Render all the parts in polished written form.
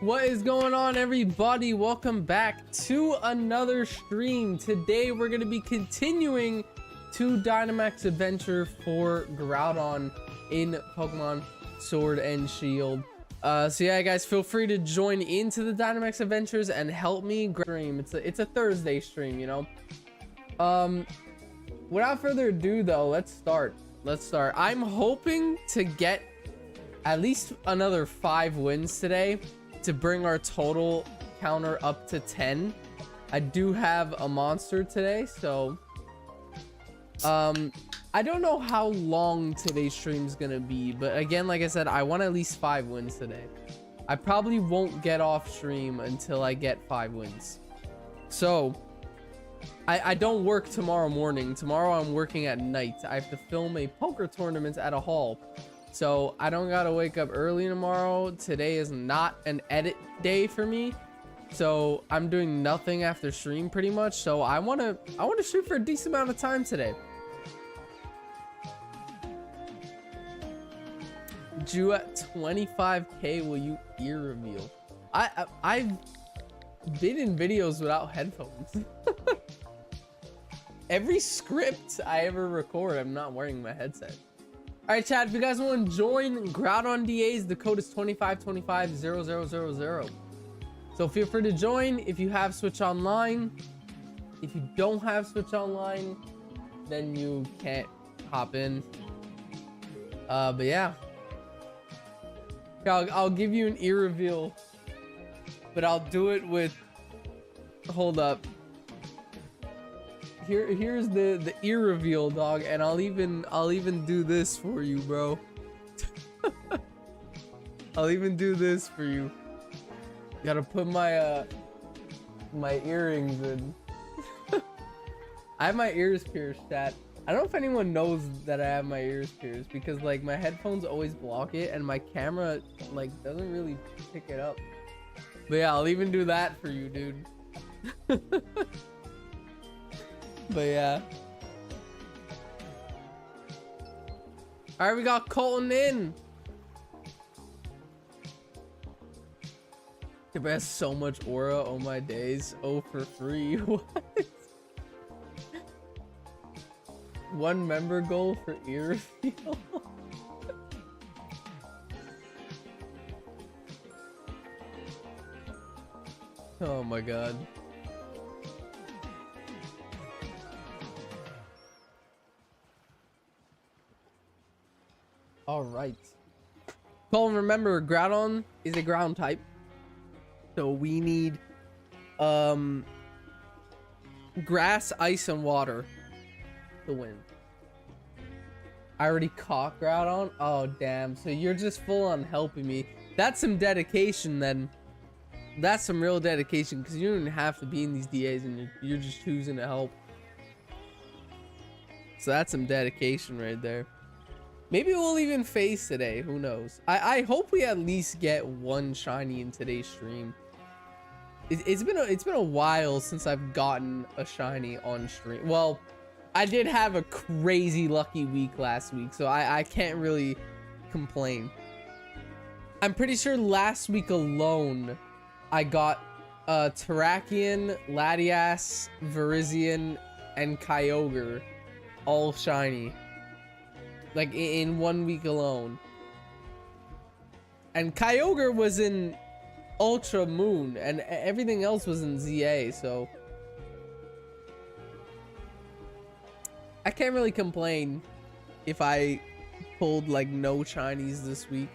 What is going on, everybody? Welcome back to another stream. Today we're going to be continuing to Dynamax Adventure for Groudon in Pokemon Sword and Shield. So yeah, guys, feel free to join into the Dynamax Adventures and help me stream. It's a Thursday stream, you know. Without further ado, though, let's start. I'm hoping to get at least another 5 wins today to bring our total counter up to 10. I do have a monster today, so I don't know how long today's stream is gonna be, but again, like I said, I want at least 5 wins today. I probably won't get off stream until I get 5 wins. So I don't work tomorrow morning. Tomorrow I'm working at night. I have to film a poker tournament at a hall, so I don't gotta wake up early tomorrow. Today is not an edit day for me, so I'm doing nothing after stream pretty much. So I wanna shoot for a decent amount of time today. Ju at 25k, will you ear reveal? I've been in videos without headphones. Every script I ever record, I'm not wearing my headset. All right, chat, if you guys want to join Groudon DAs, the code is 25250000. So feel free to join if you have Switch Online. If you don't have Switch Online, then you can't hop in. But yeah. I'll give you an ear reveal, but I'll do it with, hold up. Here's the ear reveal, dog, and I'll even do this for you, bro. I'll even do this for you. Gotta put my my earrings in. I have my ears pierced, chat. I don't know if anyone knows that I have my ears pierced, because like my headphones always block it and my camera like doesn't really pick it up. But yeah, I'll even do that for you, dude. But yeah. All right, we got Colton in. It has so much aura. Oh my days. Oh, for free. What? 1 member goal for ear reveal. Oh my god. All right. Colin, remember, Groudon is a ground type, so we need grass, ice, and water to win. I already caught Groudon. Oh damn! So you're just full on helping me. That's some dedication, then. That's some real dedication, because you don't even have to be in these DAs, and you're just choosing to help. So that's some dedication right there. Maybe we'll even face today. Who knows? I hope we at least get 1 shiny in today's stream. It's been a while since I've gotten a shiny on stream. Well, I did have a crazy lucky week last week, so I can't really complain. I'm pretty sure last week alone I got Terrakion, Latias, Virizion, and Kyogre all shiny. Like in 1 week alone. And Kyogre was in Ultra Moon, and everything else was in ZA, so I can't really complain if I pulled like no shinies this week.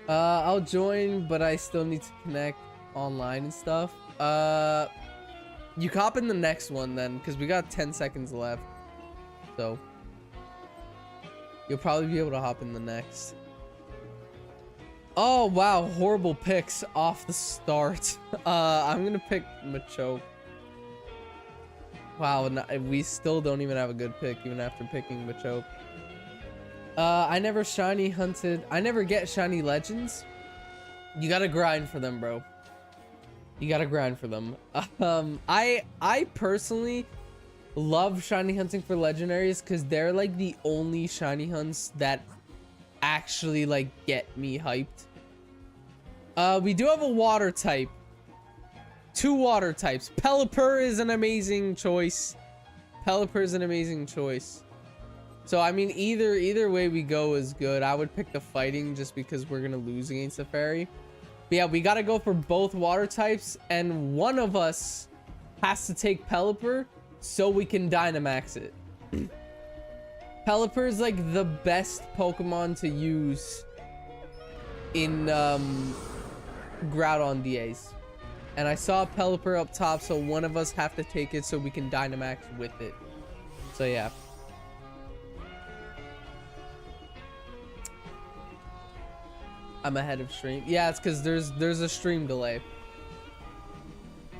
I'll join, but I still need to connect online and stuff. You hop in the next one then, because we got 10 seconds left. So you'll probably be able to hop in the next. Oh wow, horrible picks off the start. I'm gonna pick Machoke. Wow, we still don't even have a good pick even after picking Machoke. I never shiny hunted. I never get shiny legends. You gotta grind for them, bro. You gotta grind for them. I personally love shiny hunting for legendaries, because they're like the only shiny hunts that actually like get me hyped. We do have a water type. 2 water types. Pelipper is an amazing choice. Pelipper is an amazing choice. So I mean, either way we go is good. I would pick the fighting just because we're gonna lose against the fairy. But yeah, we gotta go for both water types, and one of us has to take Pelipper so we can Dynamax it. Pelipper is like the best Pokemon to use in Groudon DAs. And I saw Pelipper up top, so one of us have to take it so we can Dynamax with it. So yeah. I'm ahead of stream. Yeah, it's because there's a stream delay.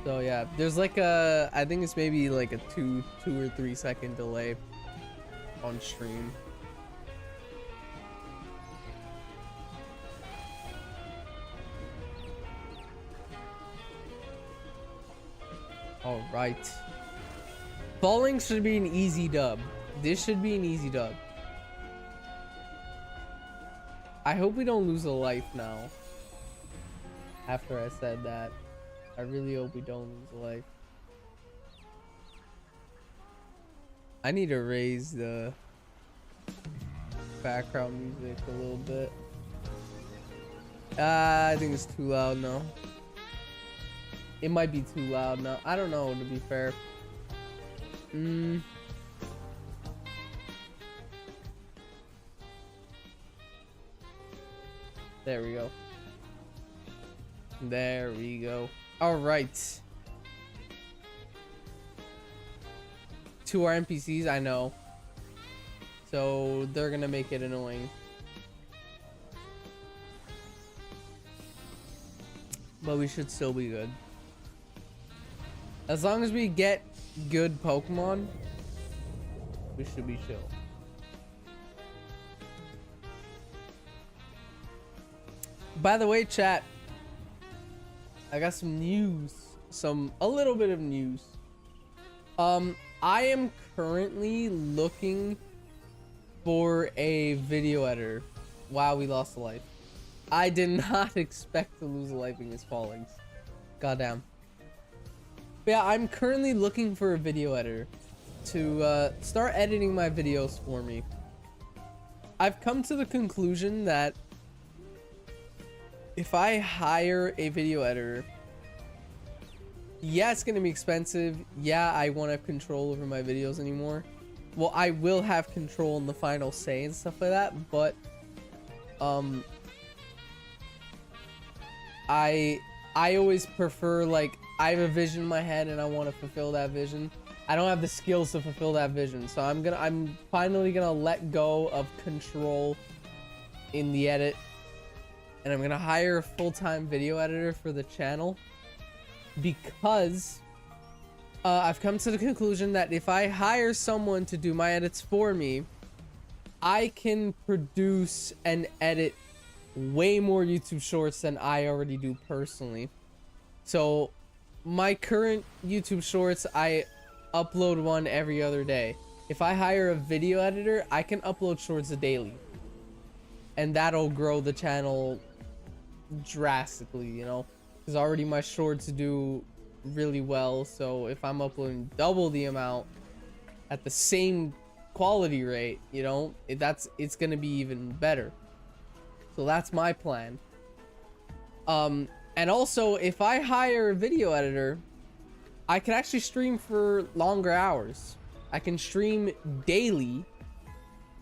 So yeah, there's like a, I think it's maybe like a 2 or 3 second delay on stream. All right. Falling should be an easy dub. This should be an easy dub. I hope we don't lose a life now. After I said that, I really hope we don't lose a life. I need to raise the background music a little bit. I think it's too loud now. It might be too loud now. I don't know, to be fair. There we go. There we go. All right. 2 are NPCs, I know. So they're gonna make it annoying. But we should still be good. As long as we get good Pokemon, we should be chill. By the way, chat, I got some news. A little bit of news. I am currently looking for a video editor. Wow, we lost a life. I did not expect to lose a life against Fallings. Goddamn. But yeah, I'm currently looking for a video editor to start editing my videos for me. I've come to the conclusion that if I hire a video editor, yeah, it's gonna be expensive. Yeah, I won't have control over my videos anymore. Well, I will have control in the final say and stuff like that, but I always prefer, like, I have a vision in my head and I want to fulfill that vision. I don't have the skills to fulfill that vision, so I'm finally gonna let go of control in the edit, and I'm gonna hire a full-time video editor for the channel, because I've come to the conclusion that if I hire someone to do my edits for me, I can produce and edit way more YouTube shorts than I already do personally. So my current YouTube shorts, I upload one every other day. If I hire a video editor, I can upload shorts daily, and that'll grow the channel drastically, you know, because already my shorts do really well. So if I'm uploading double the amount at the same quality rate, you know, it's gonna be even better. So that's my plan. And also, if I hire a video editor, I can actually stream for longer hours. I can stream daily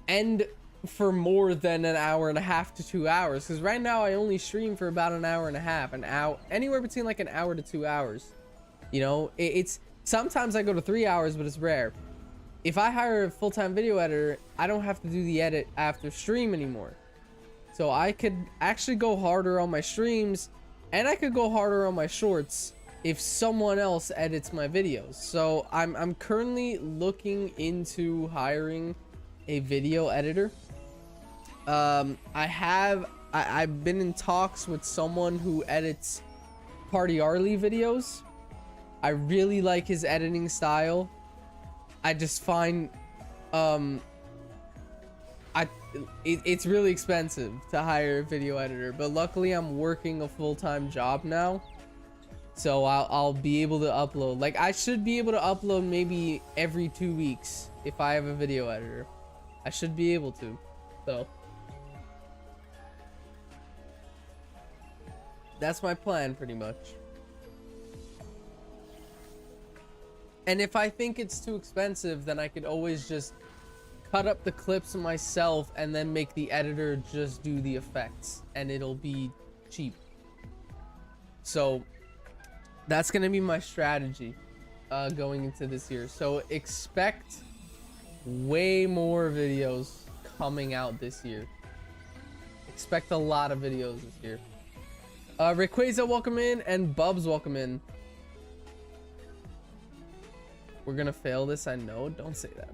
and for more than an hour and a half to 2 hours, because right now I only stream for about an hour and a half, anywhere between like an hour to 2 hours. You know, it's sometimes I go to 3 hours, but it's rare. If I hire a full-time video editor, I don't have to do the edit after stream anymore. So I could actually go harder on my streams, and I could go harder on my shorts if someone else edits my videos. So I'm currently looking into hiring a video editor. I've been in talks with someone who edits Party Arlie videos. I really like his editing style. I just find it's really expensive to hire a video editor, but luckily I'm working a full-time job now, so I'll be able to upload. Like, I should be able to upload maybe every 2 weeks if I have a video editor. I should be able to. So that's my plan pretty much. And if I think it's too expensive, then I could always just cut up the clips myself and then make the editor just do the effects, and it'll be cheap. So that's gonna be my strategy going into this year. So expect way more videos coming out this year. Expect a lot of videos this year. Rayquaza, welcome in, and Bubs, welcome in. We're gonna fail this, I know. Don't say that.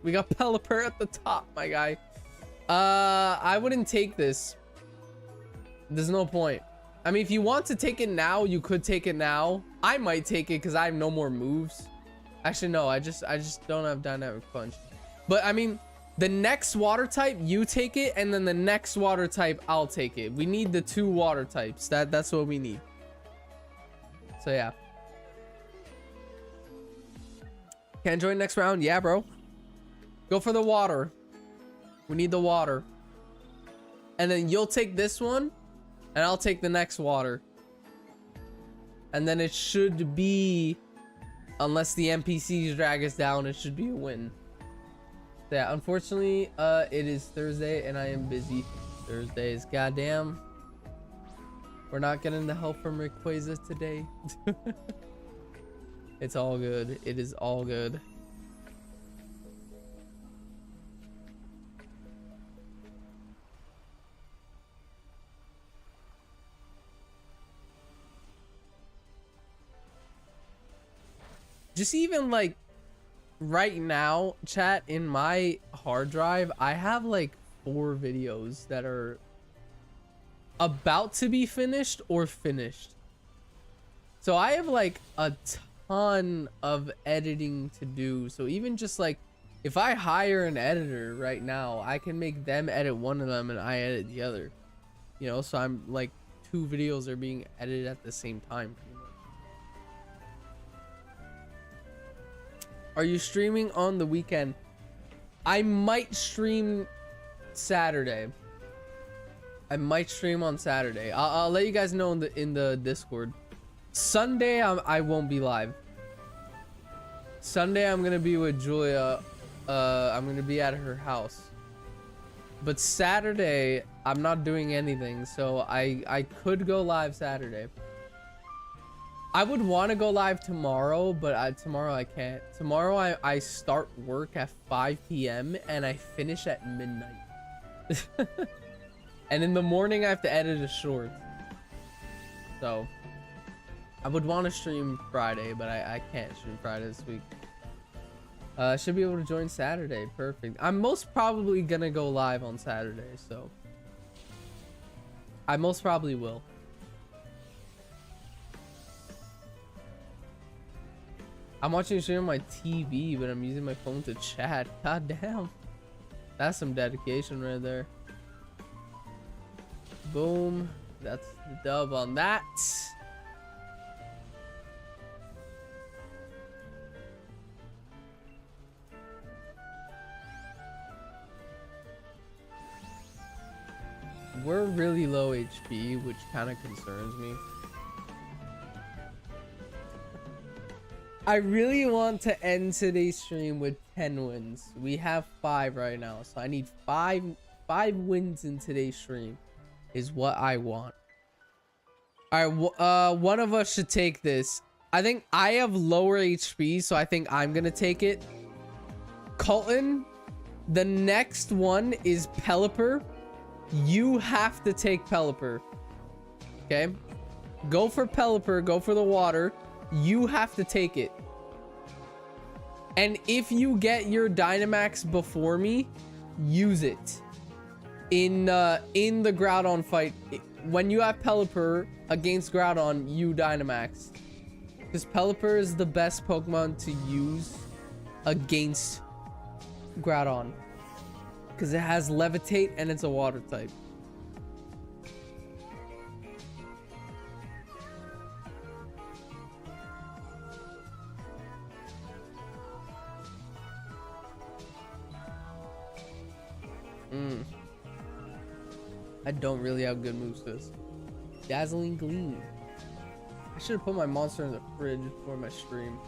We got Pelipper at the top, my guy. I wouldn't take this. There's no point. I mean, if you want to take it now, you could take it now. I might take it because I have no more moves. Actually, no, I just don't have dynamic punch. But I mean, the next water type, you take it, and then the next water type, I'll take it. We need the 2 water types. That's what we need. So yeah. Can't join next round? Yeah, bro. Go for the water. We need the water. And then you'll take this one, and I'll take the next water. And then it should be, unless the NPCs drag us down, it should be a win. So yeah, unfortunately, it is Thursday, and I am busy Thursdays. Goddamn. We're not getting the help from Rayquaza today. It's all good. It is all good. Just even like right now, chat, in my hard drive, I have like 4 videos that are about to be finished or finished. So I have like a ton of editing to do. So even just like if I hire an editor right now, I can make them edit one of them and I edit the other, you know. So I'm like 2 videos are being edited at the same time pretty much. Are you streaming on the weekend? I might stream Saturday. I might stream on Saturday. I'll let you guys know in the Discord. Sunday I won't be live. Sunday I'm gonna be with Julia. I'm gonna be at her house. But Saturday I'm not doing anything, so I could go live Saturday. I would want to go live tomorrow, but tomorrow I can't. Tomorrow I start work at 5 p.m. and I finish at midnight. And in the morning I have to edit a short. So I would want to stream Friday, but I can't stream Friday this week. Should be able to join Saturday. Perfect. I'm most probably gonna go live on Saturday, so I most probably will. I'm watching a stream on my TV, but I'm using my phone to chat. God damn. That's some dedication right there. Boom. That's the dub on that. We're really low HP, which kind of concerns me. I really want to end today's stream with 10 wins. We have 5 right now, so I need 5 wins in today's stream is what I want. All right, one of us should take this. I think I have lower HP, so I think I'm gonna take it. Colton, the next one is Pelipper. You have to take Pelipper. Okay, go for Pelipper. Go for the water. You have to take it. And if you get your Dynamax before me, use it in the Groudon fight. When you have Pelipper against Groudon, you Dynamax, because Pelipper is the best Pokemon to use against Groudon, because it has levitate and it's a water type. I don't really have good moves to this. Dazzling Gleam. I should have put my monster in the fridge for my stream.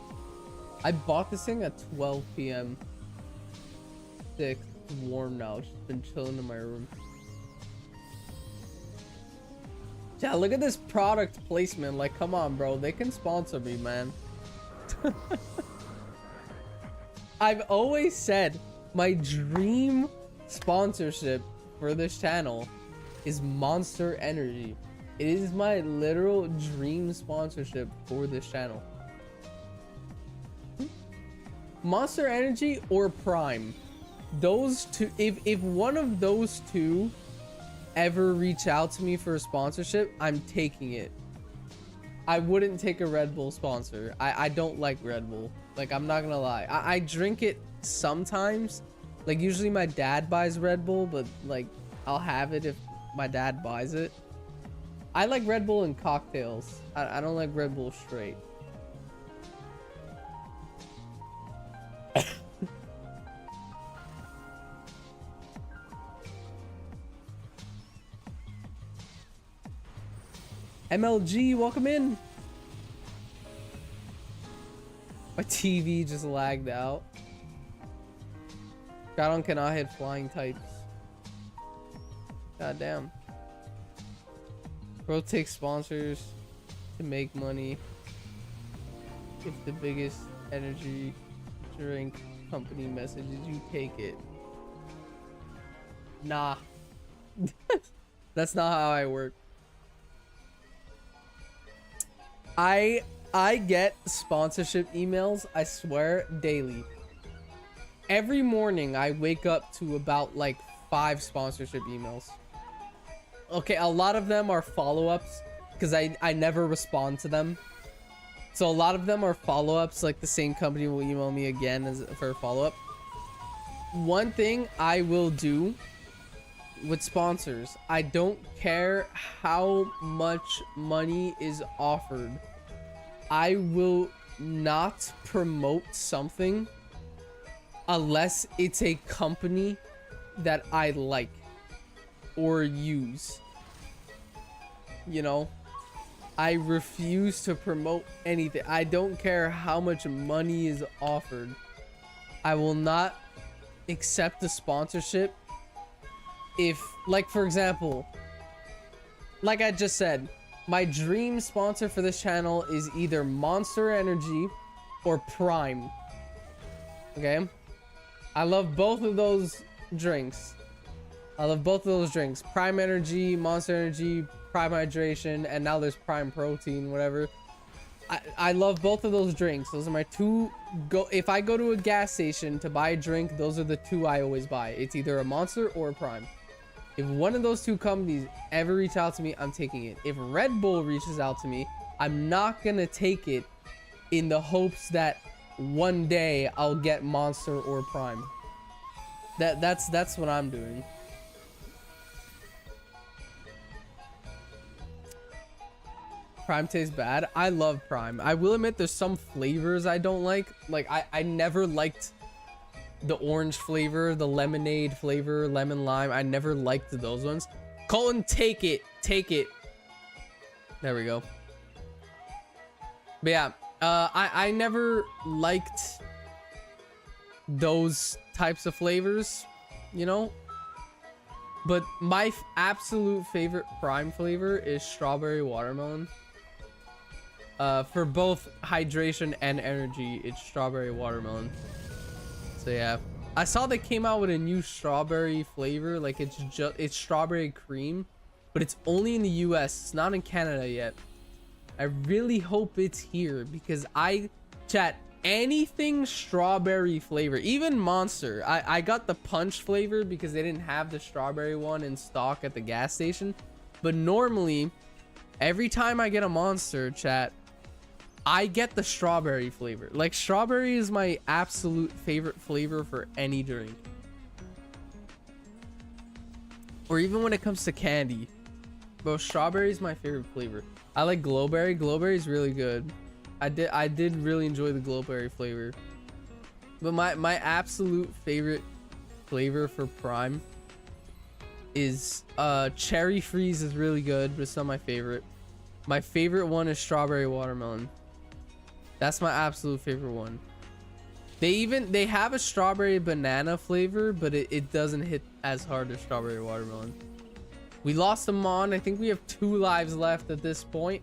I bought this thing at 12 p.m. Sick. It's warm now. It's just been chilling in my room. Yeah, look at this product placement. Like, come on, bro. They can sponsor me, man. I've always said my dream sponsorship for this channel is Monster Energy. It is my literal dream sponsorship for this channel. Monster Energy or Prime. Those two, if one of those two ever reach out to me for a sponsorship, I'm taking it. I wouldn't take a Red Bull sponsor. I don't like Red Bull. Like, I'm not gonna lie. I drink it sometimes. Like, usually my dad buys Red Bull, but like, I'll have it if my dad buys it. I like Red Bull in cocktails. I don't like Red Bull straight. MLG, welcome in. My TV just lagged out. Groudon cannot hit flying types. God damn. Bro takes sponsors to make money. If the biggest energy drink company messages you, take it. Nah. That's not how I work. I get sponsorship emails, I swear, daily. Every morning I wake up to about like 5 sponsorship emails. Okay, a lot of them are follow-ups because I never respond to them. So a lot of them are follow-ups, like the same company will email me again as for a follow-up. One thing I will do with sponsors, I don't care how much money is offered. I will not promote something unless it's a company that I like or use. You know, I refuse to promote anything. I don't care how much money is offered. I will not accept the sponsorship if, like, for example, like I just said, my dream sponsor for this channel is either Monster Energy or Prime. Okay? I love both of those drinks. I love both of those drinks. Prime Energy, Monster Energy, Prime Hydration, and now there's Prime Protein, whatever. I love both of those drinks. Those are my two if I go to a gas station to buy a drink, those are the two I always buy. It's either a Monster or a Prime. If one of those two companies ever reach out to me, I'm taking it. If Red Bull reaches out to me, I'm not gonna take it in the hopes that one day I'll get Monster or Prime. That's what I'm doing. Prime tastes bad. I love Prime. I will admit there's some flavors I don't like. Like, I never liked the orange flavor, the lemonade flavor, lemon lime. I never liked those ones. Colton, take it. Take it. There we go. But yeah, I never liked those types of flavors, you know? But my absolute favorite Prime flavor is strawberry watermelon. For both hydration and energy, it's strawberry watermelon. So yeah, I saw they came out with a new strawberry flavor. Like, it's strawberry cream, but it's only in the US. It's not in Canada yet. I really hope it's here because chat, anything strawberry flavor, even Monster. I got the punch flavor because they didn't have the strawberry one in stock at the gas station. But normally, every time I get a Monster, chat, I get the strawberry flavor. Like, strawberry is my absolute favorite flavor for any drink. or even when it comes to candy. Bro, strawberry is my favorite flavor. I like glowberry. Glowberry is really good. I did really enjoy the glowberry flavor. But my absolute favorite flavor for Prime is cherry freeze is really good, but it's not my favorite. My favorite one is strawberry watermelon. That's my absolute favorite one. They have a strawberry banana flavor, but it doesn't hit as hard as strawberry watermelon. We lost them on. I think we have 2 lives left at this point.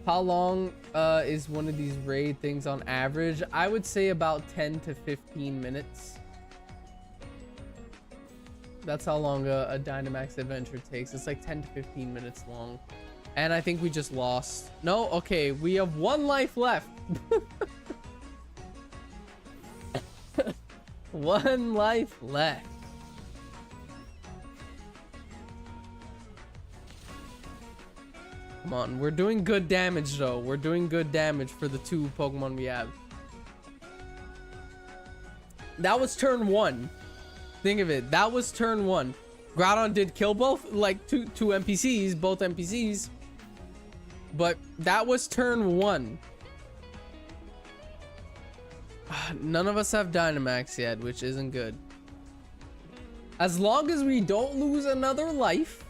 How long is one of these raid things on average? I would say about 10 to 15 minutes. That's how long a Dynamax adventure takes. It's like 10 to 15 minutes long. And I think we just lost. No, okay, we have 1 life left. 1 life left. Come on, we're doing good damage though. We're doing good damage for the 2 Pokemon we have. That was turn 1. Think of it. That was turn 1. Groudon did kill both, like two NPCs, both NPCs. But that was turn 1. None of us have Dynamax yet, which isn't good. As long as we don't lose another life,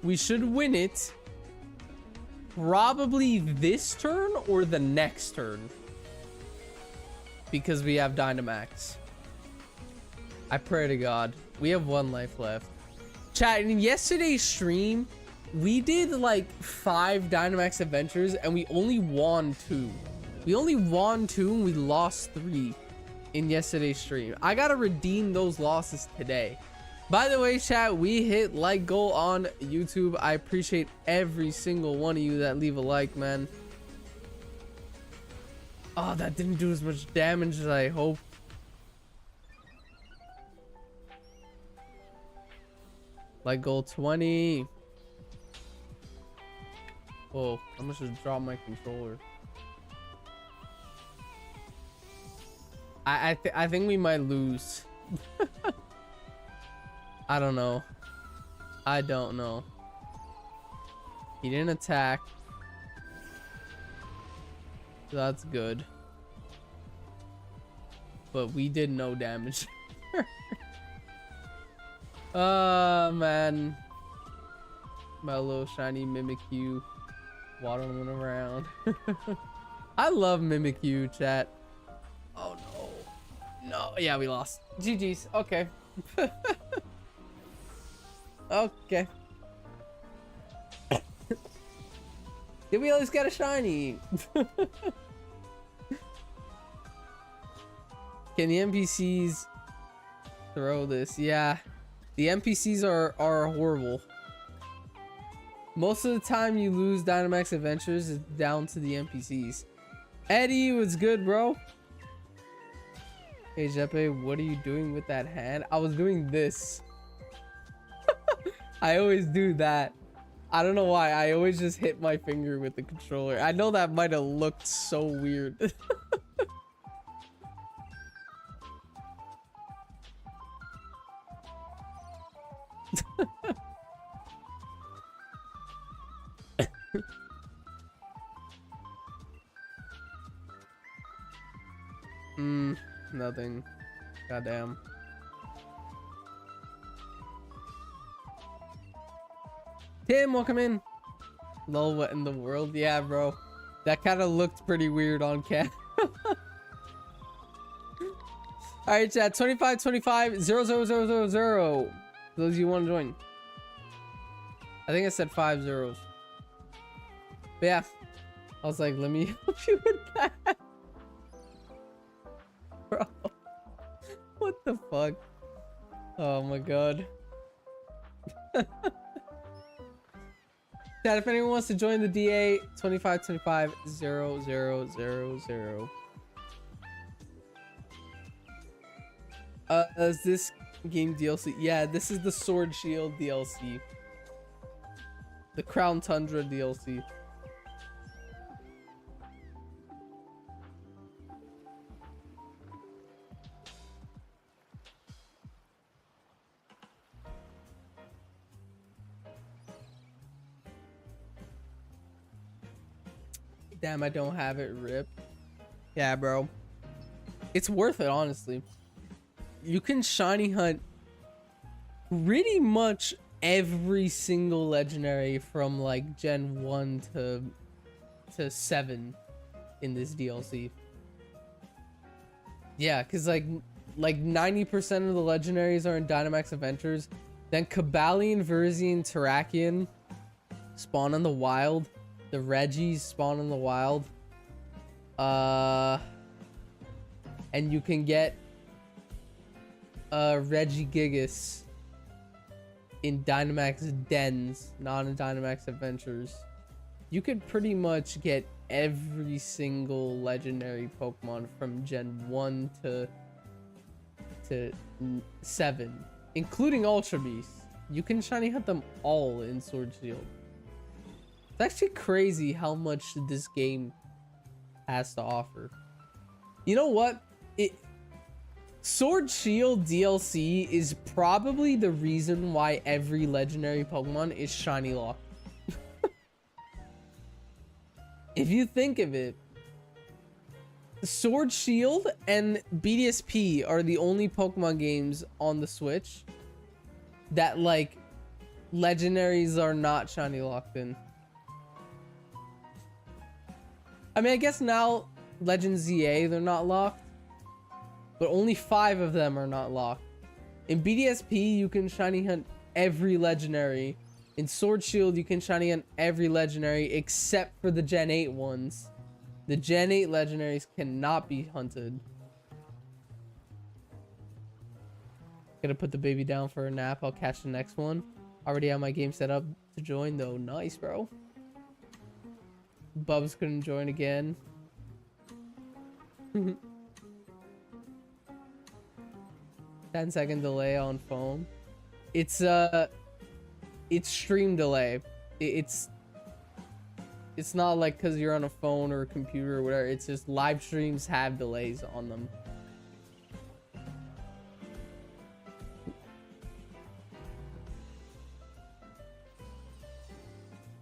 we should win it. Probably this turn or the next turn. Because we have Dynamax. I pray to God. We have 1 life left. Chat, in yesterday's stream, we did like 5 Dynamax adventures and we only won 2. We only won 2 and we lost 3 in yesterday's stream. I gotta redeem those losses today. By the way, chat, we hit like goal on YouTube. I appreciate every single one of you that leave a like, man. Oh, that didn't do as much damage as I hoped. Like goal 20. Whoa, I must have dropped my controller. I think we might lose. I don't know. I don't know. He didn't attack. So that's good. But we did no damage. Oh, man. My little shiny Mimikyu waddling around. I love Mimikyu, chat. Oh, no. No. Yeah, we lost. GG's. Okay. Okay. Did we at least get a shiny? Can the NPCs throw this? Yeah. The NPCs are horrible. Most of the time you lose Dynamax Adventures is down to the NPCs. Eddie, what's good, bro? Hey, Jeppe, what are you doing with that hand? I was doing this. I always do that. I don't know why. I always just hit my finger with the controller. I know that might have looked so weird. Nothing. Goddamn. Tim, welcome in. Lol, what in the world? Yeah, bro. That kind of looked pretty weird on cam. Alright, chat. 25, 25, 0, 0, 0, 0, 0. For those of you who want to join. I think I said 5 zeros. But yeah. I was like, let me help you with that. Bro. What the fuck? Oh my god. Chat, if anyone wants to join the DA, 25 25 0 0 0 0. Is this game DLC? Yeah, this is the Sword Shield DLC. The Crown Tundra DLC. Damn, I don't have it. Rip. Yeah, bro. It's worth it, honestly. You can shiny hunt pretty much every single legendary from like Gen 1 to 7 in this DLC. Yeah, because like 90% of the legendaries are in Dynamax Adventures. Then Kabalion, Verzian, Terrakion spawn in the wild. The Regis spawn in the wild. And you can get Regigigas in Dynamax Dens, not in Dynamax Adventures. You could pretty much get every single legendary Pokemon from Gen 1 to 7, including Ultra Beasts. You can shiny hunt them all in Sword Shield. It's actually crazy how much this game has to offer. You know what? Sword Shield DLC is probably the reason why every legendary Pokemon is shiny locked. If you think of it, Sword Shield and BDSP are the only Pokemon games on the Switch that like legendaries are not shiny locked in. I mean, I guess now Legends ZA, they're not locked, but only 5 of them are not locked. In BDSP, you can shiny hunt every legendary. In Sword Shield, you can shiny hunt every legendary except for the Gen 8 ones. The Gen 8 legendaries cannot be hunted. Gonna put the baby down for a nap. I'll catch the next one. Already have my game set up to join though. Nice, bro. Bubs couldn't join again. 10-second delay on phone. It's stream delay. It's not like because you're on a phone or a computer or whatever. It's just live streams have delays on them.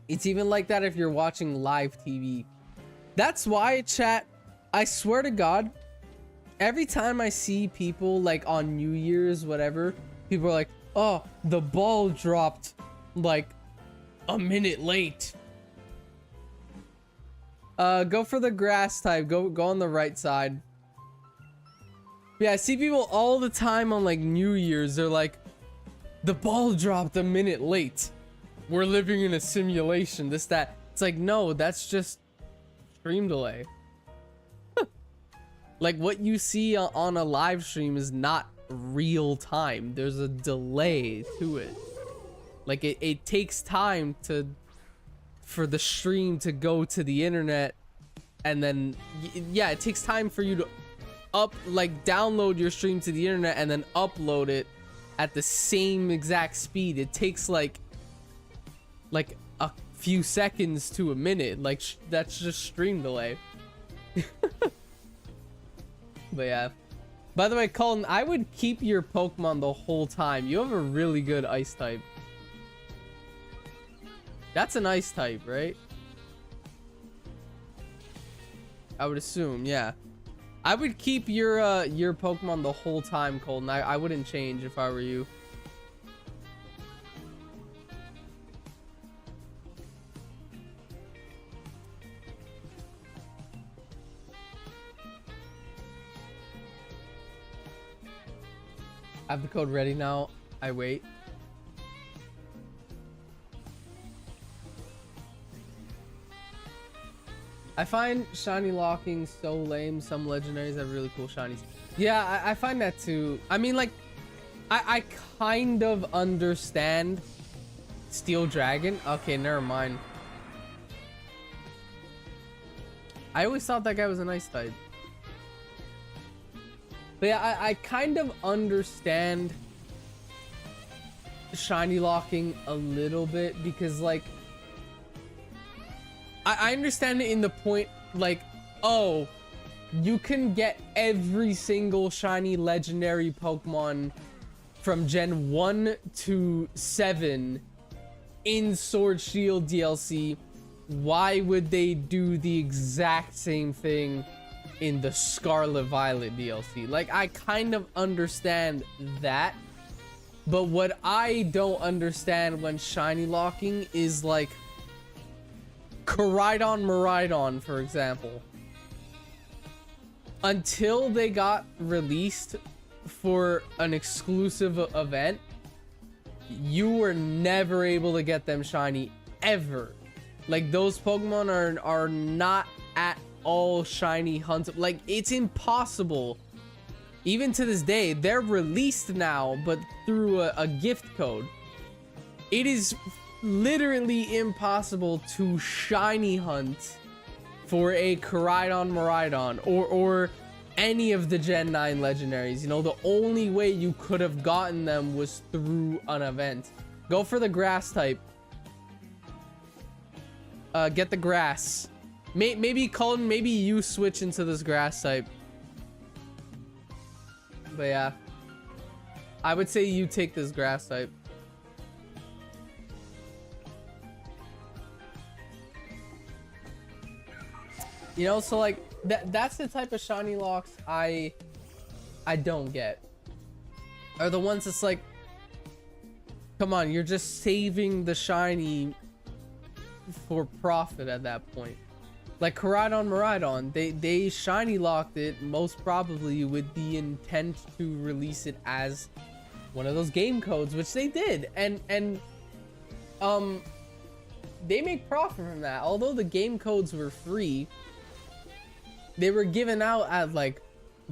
It's even like that if you're watching live TV. That's why, chat, I swear to God, every time I see people like on New Year's, whatever, people are like, oh, the ball dropped like a minute late. Go for the grass type. Go on the right side. Yeah, I see people all the time on like New Year's. They're like, the ball dropped a minute late. We're living in a simulation. This, that. It's like, no, that's just stream delay. Like what you see on a live stream is not real time. There's a delay to it. Like it takes time for the stream to go to the internet, and then yeah, it takes time for you to download your stream to the internet and then upload it at the same exact speed. It takes like a few seconds to a minute. Like that's just stream delay. But yeah. By the way, Colin, I would keep your Pokemon the whole time. You have a really good ice type. That's an ice type, right? I would assume, yeah. I would keep your Pokemon the whole time, Colton. I wouldn't change if I were you. I have the code ready now. I wait. I find shiny locking so lame. Some legendaries have really cool shinies. Yeah, I find that too. I mean, like, I kind of understand Steel Dragon. Okay, never mind. I always thought that guy was an ice type. But yeah, I kind of understand shiny locking a little bit because, like, I understand it in the point, like, oh, you can get every single shiny legendary Pokemon from Gen 1 to 7 in Sword Shield DLC why would they do the exact same thing in the Scarlet Violet DLC? Like, I kind of understand that, but what I don't understand when shiny locking is like Maridon, for example. Until they got released for an exclusive event, you were never able to get them shiny ever. Like, those Pokemon are not at all shiny hunts. Like, it's impossible. Even to this day, they're released now, but through a gift code. It is literally impossible to shiny hunt for a Maridon or any of the Gen 9 legendaries. You know, the only way you could have gotten them was through an event. Go for the grass type. Get the grass. Maybe Cullen, maybe you switch into this grass type. But yeah, I would say you take this grass type. You know, so like that's the type of shiny locks I don't get. Are the ones that's like, come on, you're just saving the shiny for profit at that point. Like Maridon, they shiny locked it most probably with the intent to release it as one of those game codes, which they did, and they make profit from that. Although the game codes were free, they were given out at like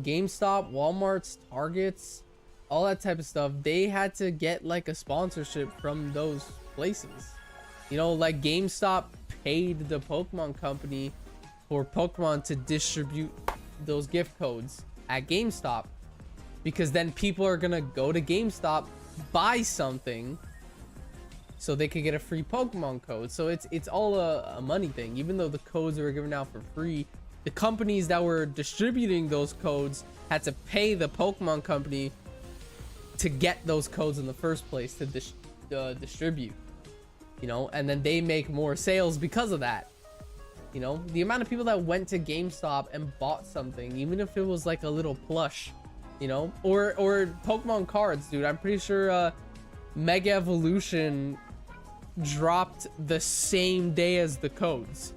GameStop, Walmart's, Targets, all that type of stuff. They had to get like a sponsorship from those places. You know, like GameStop paid the Pokemon company for Pokemon to distribute those gift codes at GameStop, because then people are gonna go to GameStop, buy something so they could get a free Pokemon code. So it's all a money thing. Even though the codes were given out for free, the companies that were distributing those codes had to pay the Pokemon company to get those codes in the first place to distribute. You know, and then they make more sales because of that. You know, the amount of people that went to GameStop and bought something, even if it was like a little plush, you know, or Pokemon cards, dude. I'm pretty sure Mega Evolution dropped the same day as the codes.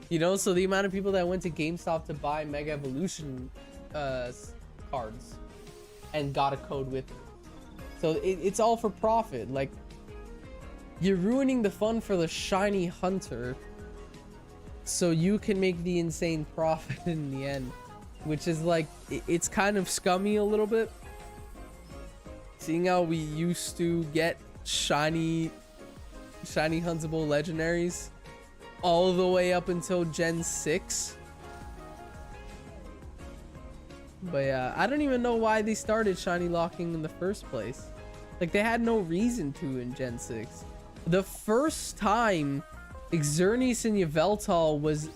You know, so the amount of people that went to GameStop to buy Mega Evolution cards and got a code with it. So it's all for profit. Like, you're ruining the fun for the shiny hunter so you can make the insane profit in the end, which is like, it's kind of scummy a little bit, seeing how we used to get shiny huntable legendaries all the way up until Gen 6. But yeah, I don't even know why they started shiny locking in the first place. Like, they had no reason to in Gen 6. The first time Xerneas and Yveltal was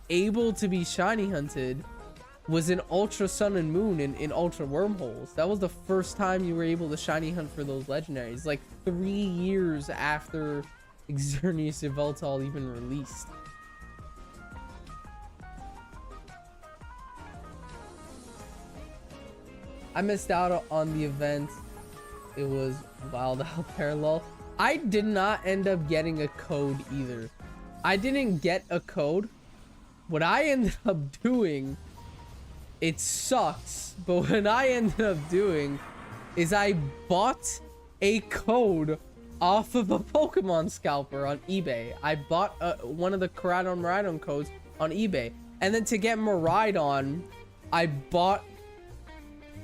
able to be shiny hunted was in Ultra Sun and Moon in Ultra Wormholes. That was the first time you were able to shiny hunt for those legendaries, like 3 years after Xerneas Yveltal even released. I missed out on the event. It was wild out there, lol. I did not end up getting a code either. I didn't get a code. What I ended up doing, it sucks, but what I ended up doing is I bought a code off of a Pokemon scalper on eBay. I bought one of the Maridon codes on eBay, and then to get Maridon, I bought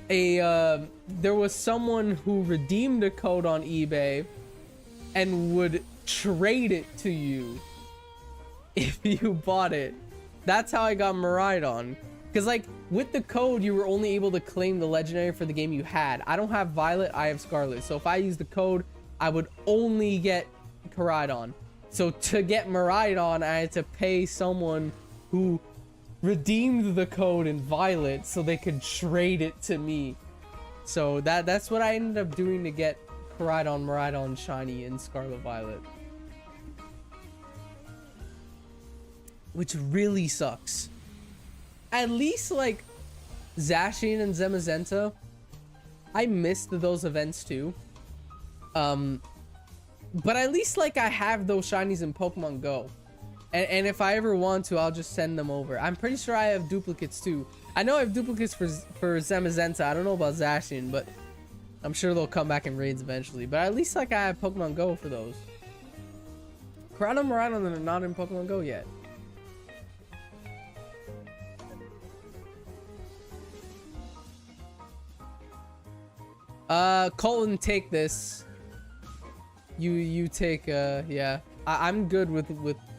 a there was someone who redeemed a code on eBay and would trade it to you if you bought it. That's how I got Maridon. Because like with the code, you were only able to claim the legendary for the game you had. I don't have Violet, I have Scarlet. So if I use the code, I would only get Maridon. So to get Maridon, I had to pay someone who redeemed the code in Violet so they could trade it to me. So that's what I ended up doing to get Maridon shiny in Scarlet Violet. which really sucks. At least like Zacian and Zamazenta, I missed those events too. But at least like I have those shinies in Pokemon Go. And if I ever want to, I'll just send them over. I'm pretty sure I have duplicates too. I know I have duplicates for Zamazenta. I don't know about Zacian, but I'm sure they'll come back in raids eventually. But at least like I have Pokemon Go for those. Corrado Morano, they're not in Pokemon Go yet. Colton, take this. You take, yeah. I'm good with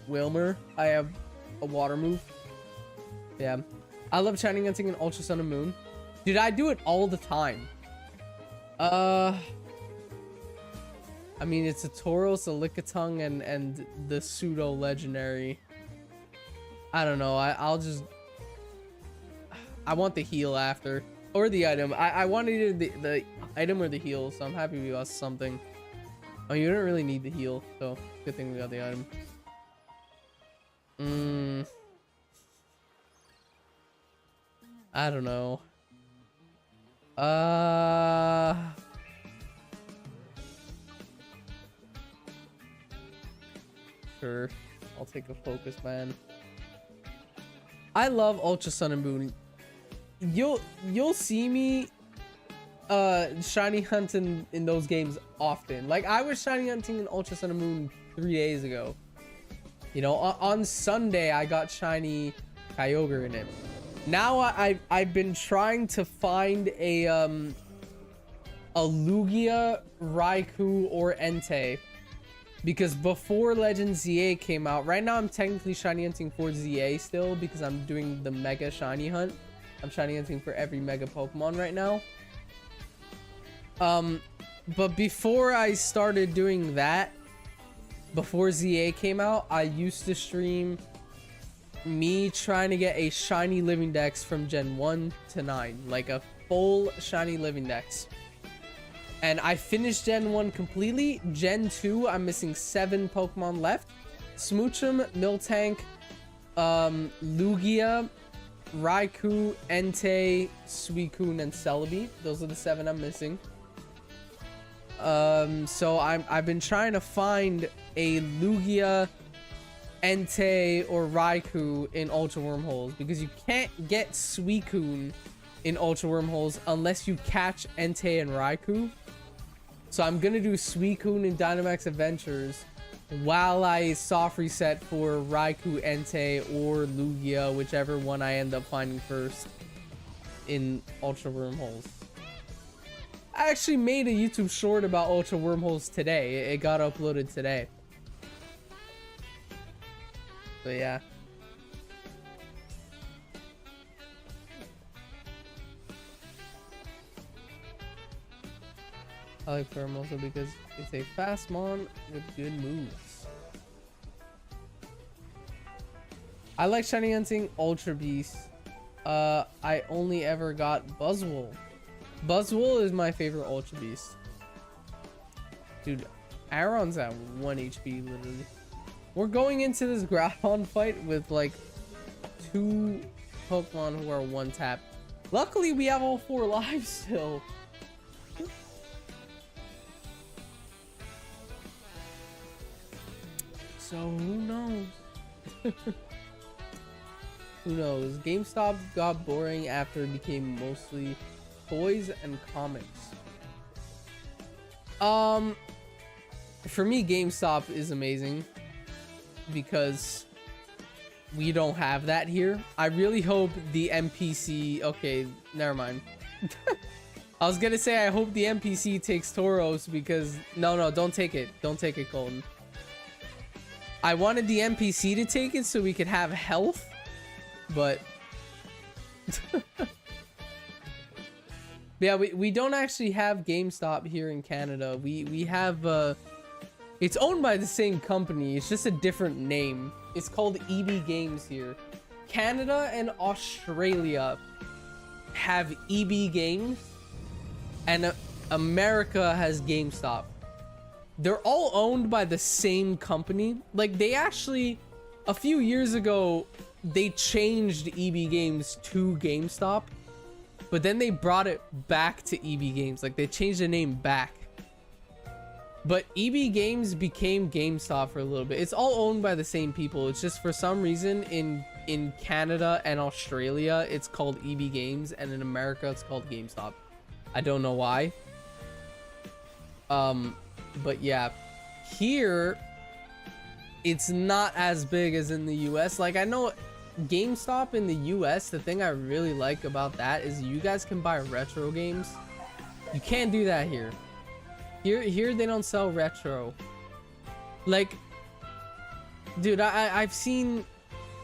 Wilmer. I have a water move. Yeah. I love Shining Hunting and Ultra Sun and Moon. Dude, I do it all the time. I mean, it's a Tauros, a Lickitung, and the pseudo legendary. I don't know. I'll just. I want the heal after, or the item. I want either the item or the heal. So I'm happy we got something. Oh, you don't really need the heal, so good thing we got the item. I don't know. Sure. I'll take a focus, man. I love Ultra Sun and Moon. You'll see me shiny hunting in those games often. Like I was shiny hunting in Ultra Sun and Moon 3 days ago. You know, on Sunday I got shiny Kyogre in it. Now I've been trying to find a Lugia, Raikou, or Entei, because before Legend ZA came out, right now I'm technically shiny hunting for ZA still because I'm doing the mega shiny hunt. I'm shiny hunting for every mega Pokemon right now. But before I started doing that, before ZA came out, I used to stream me trying to get a shiny living dex from Gen 1 to 9, like a full shiny living dex. And I finished Gen 1 completely. Gen 2, I'm missing 7 Pokemon left. Smoochum, Miltank, Lugia, Raikou, Entei, Suicune, and Celebi. Those are the 7 I'm missing. So I've been trying to find a Lugia, Entei, or Raikou in Ultra Wormholes, because you can't get Suicune in Ultra Wormholes unless you catch Entei and Raikou. So I'm gonna do Suicune in Dynamax Adventures while I soft reset for Raikou, Entei, or Lugia, whichever one I end up finding first in Ultra Wormholes. I actually made a YouTube short about Ultra Wormholes today. It got uploaded today. So yeah. I like Pheromosa because it's a fast mon with good moves. I like shiny hunting Ultra Beast. I only ever got Buzzwole. Buzzwole is my favorite Ultra Beast. Dude, Aron's at 1 HP literally. We're going into this Groudon fight with like 2 Pokemon who are 1 tap. Luckily we have all 4 lives still. So who knows? Who knows? GameStop got boring after it became mostly toys and comics. For me, GameStop is amazing because we don't have that here. I really hope the NPC... Okay, never mind. I was gonna say I hope the NPC takes Tauros because... No, don't take it. Don't take it, Golden. I wanted the NPC to take it so we could have health, but... Yeah, we don't actually have GameStop here in Canada. We have... It's owned by the same company. It's just a different name. It's called EB Games here. Canada and Australia have EB Games, and America has GameStop. They're all owned by the same company. Like, they actually a few years ago, they changed EB Games to GameStop, but then they brought it back to EB Games. Like, they changed the name back. But EB Games became GameStop for a little bit. It's all owned by the same people. It's just for some reason in Canada and Australia, it's called EB Games, and in America, it's called GameStop. I don't know why. But yeah, here, it's not as big as in the US. Like, I know GameStop in the US, the thing I really like about that is you guys can buy retro games. You can't do that here. Here they don't sell retro. Like, dude, I've seen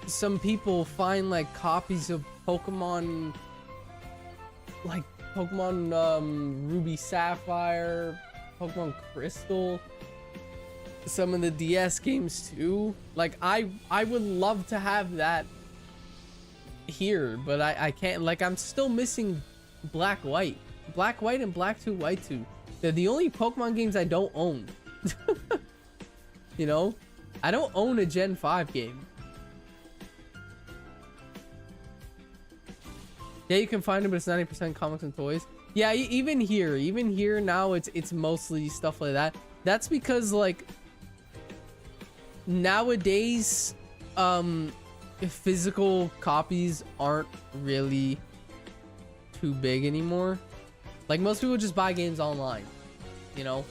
some people find like copies of Pokemon, like Pokemon Ruby Sapphire, Pokemon Crystal, some of the DS games too. Like, I would love to have that here, but I can't. Like, I'm still missing Black White and Black 2 White 2. They're the only Pokemon games I don't own. You know, I don't own a Gen 5 game. Yeah, you can find them, but it's 90% comics and toys. Yeah, even here now, it's mostly stuff like that. That's because, like, nowadays, physical copies aren't really too big anymore. Like, most people just buy games online, you know?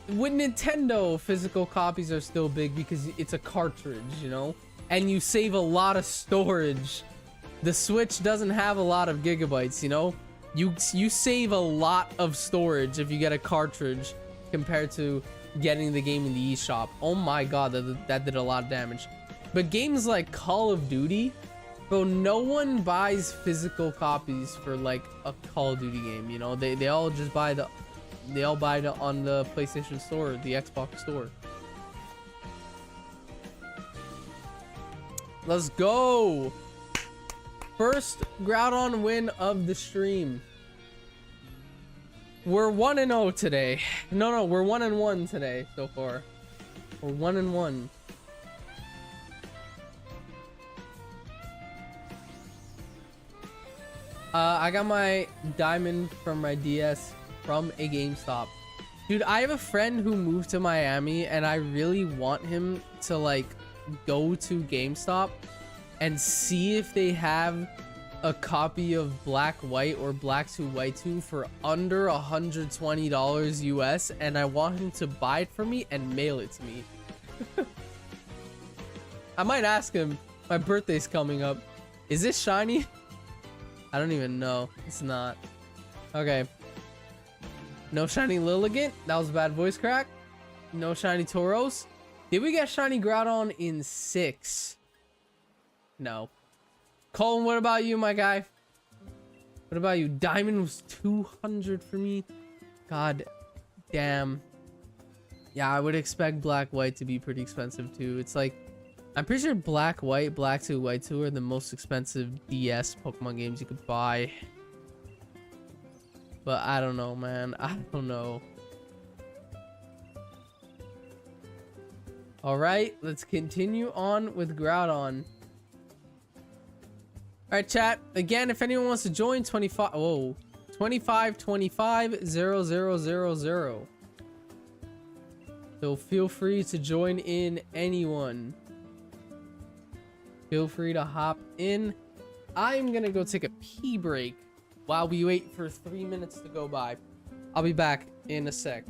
With Nintendo, physical copies are still big because it's a cartridge, you know? And you save a lot of storage. The Switch doesn't have a lot of gigabytes, you know? You save a lot of storage if you get a cartridge compared to getting the game in the eShop. Oh my god, that did a lot of damage. But games like Call of Duty, bro, no one buys physical copies for like a Call of Duty game, you know? They all just buy it on the PlayStation Store, the Xbox Store. Let's go. First Groudon win of the stream. We're 1-0 today. No, we're 1-1 today so far. We're 1-1. I got my diamond from my DS from a GameStop. Dude, I have a friend who moved to Miami, and I really want him to like go to GameStop and see if they have a copy of Black White or Black 2 White 2 for under $120 US, and I want him to buy it for me and mail it to me. I might ask him. My birthday's coming up. Is this shiny? I don't even know. It's not. Okay. No shiny Lilligant. That was a bad voice crack. No shiny Tauros. Did we get shiny Groudon in 6? No. Colin, what about you, my guy? What about you? Diamond was 200 for me. God damn. Yeah, I would expect Black White to be pretty expensive too. It's like, I'm pretty sure Black White, Black 2 White 2 are the most expensive DS Pokemon games you could buy. But I don't know, man. I don't know. Alright, let's continue on with Groudon. Alright, chat. Again, if anyone wants to join, 2525-000. So feel free to join in, anyone. Feel free to hop in. I'm gonna go take a pee break while we wait for 3 minutes to go by. I'll be back in a sec.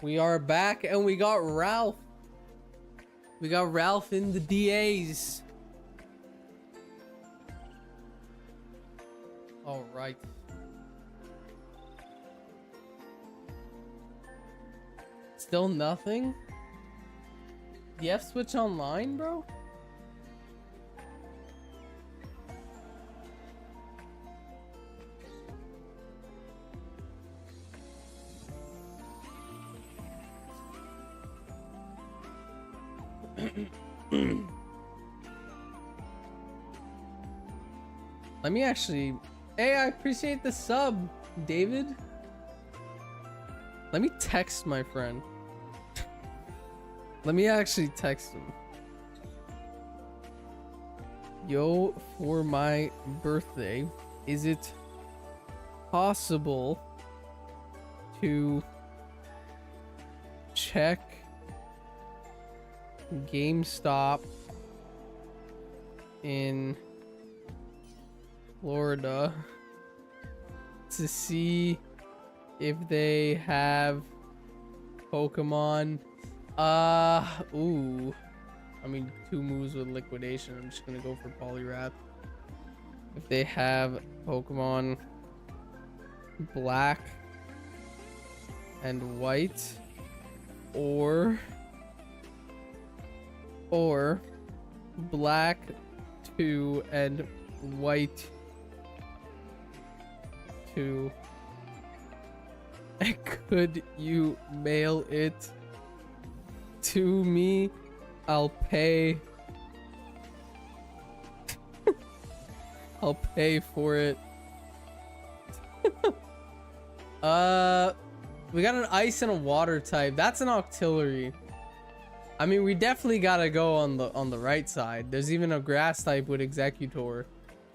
We are back and we got Ralph. We got Ralph in the DAs. All right. Still nothing? Do you have Switch Online, bro? Let me actually... Hey, I appreciate the sub, David. Let me text my friend. Let me actually text him. Yo, for my birthday, is it possible to check GameStop in Florida to see if they have Pokemon? Ooh. I mean, 2 moves with liquidation. I'm just gonna go for Poliwrath. If they have Pokemon Black and White, or Black 2 and White 2. Could you mail it to me? I'll pay. I'll pay for it. We got an ice and a water type. That's an Octillery. I mean, we definitely gotta go on the right side. There's even a grass type with Executor.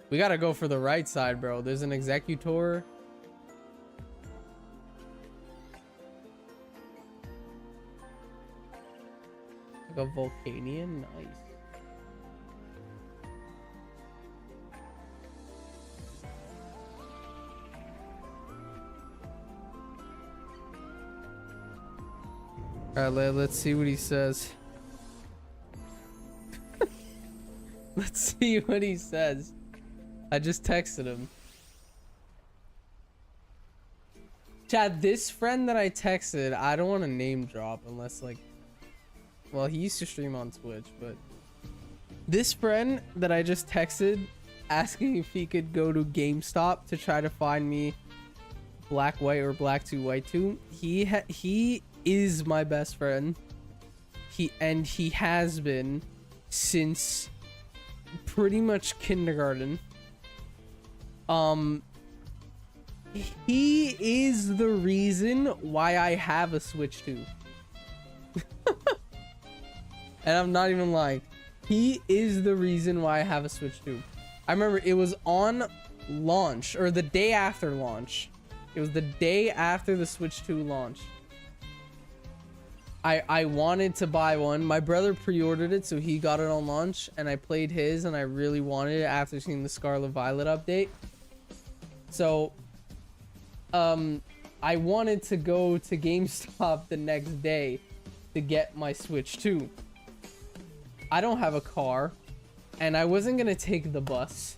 We gotta go for the right side, bro. There's an Executor. Like a Volcanion? Nice. Alright, let's see what he says. Let's see what he says. I just texted him. Chad, this friend that I texted, I don't want to name drop unless like... Well, he used to stream on Twitch, but... This friend that I just texted asking if he could go to GameStop to try to find me Black White or Black 2 White 2. He is my best friend. He has been since pretty much kindergarten. He is the reason why I have a Switch 2. And I'm not even lying. He is the reason why I have a Switch 2. I remember it was on launch, or the day after launch. It was the day after the Switch 2 launch. I wanted to buy one. My brother pre-ordered it, so he got it on launch, and I played his, and I really wanted it after seeing the Scarlet Violet update. So, I wanted to go to GameStop the next day to get my Switch 2. I don't have a car, and I wasn't gonna take the bus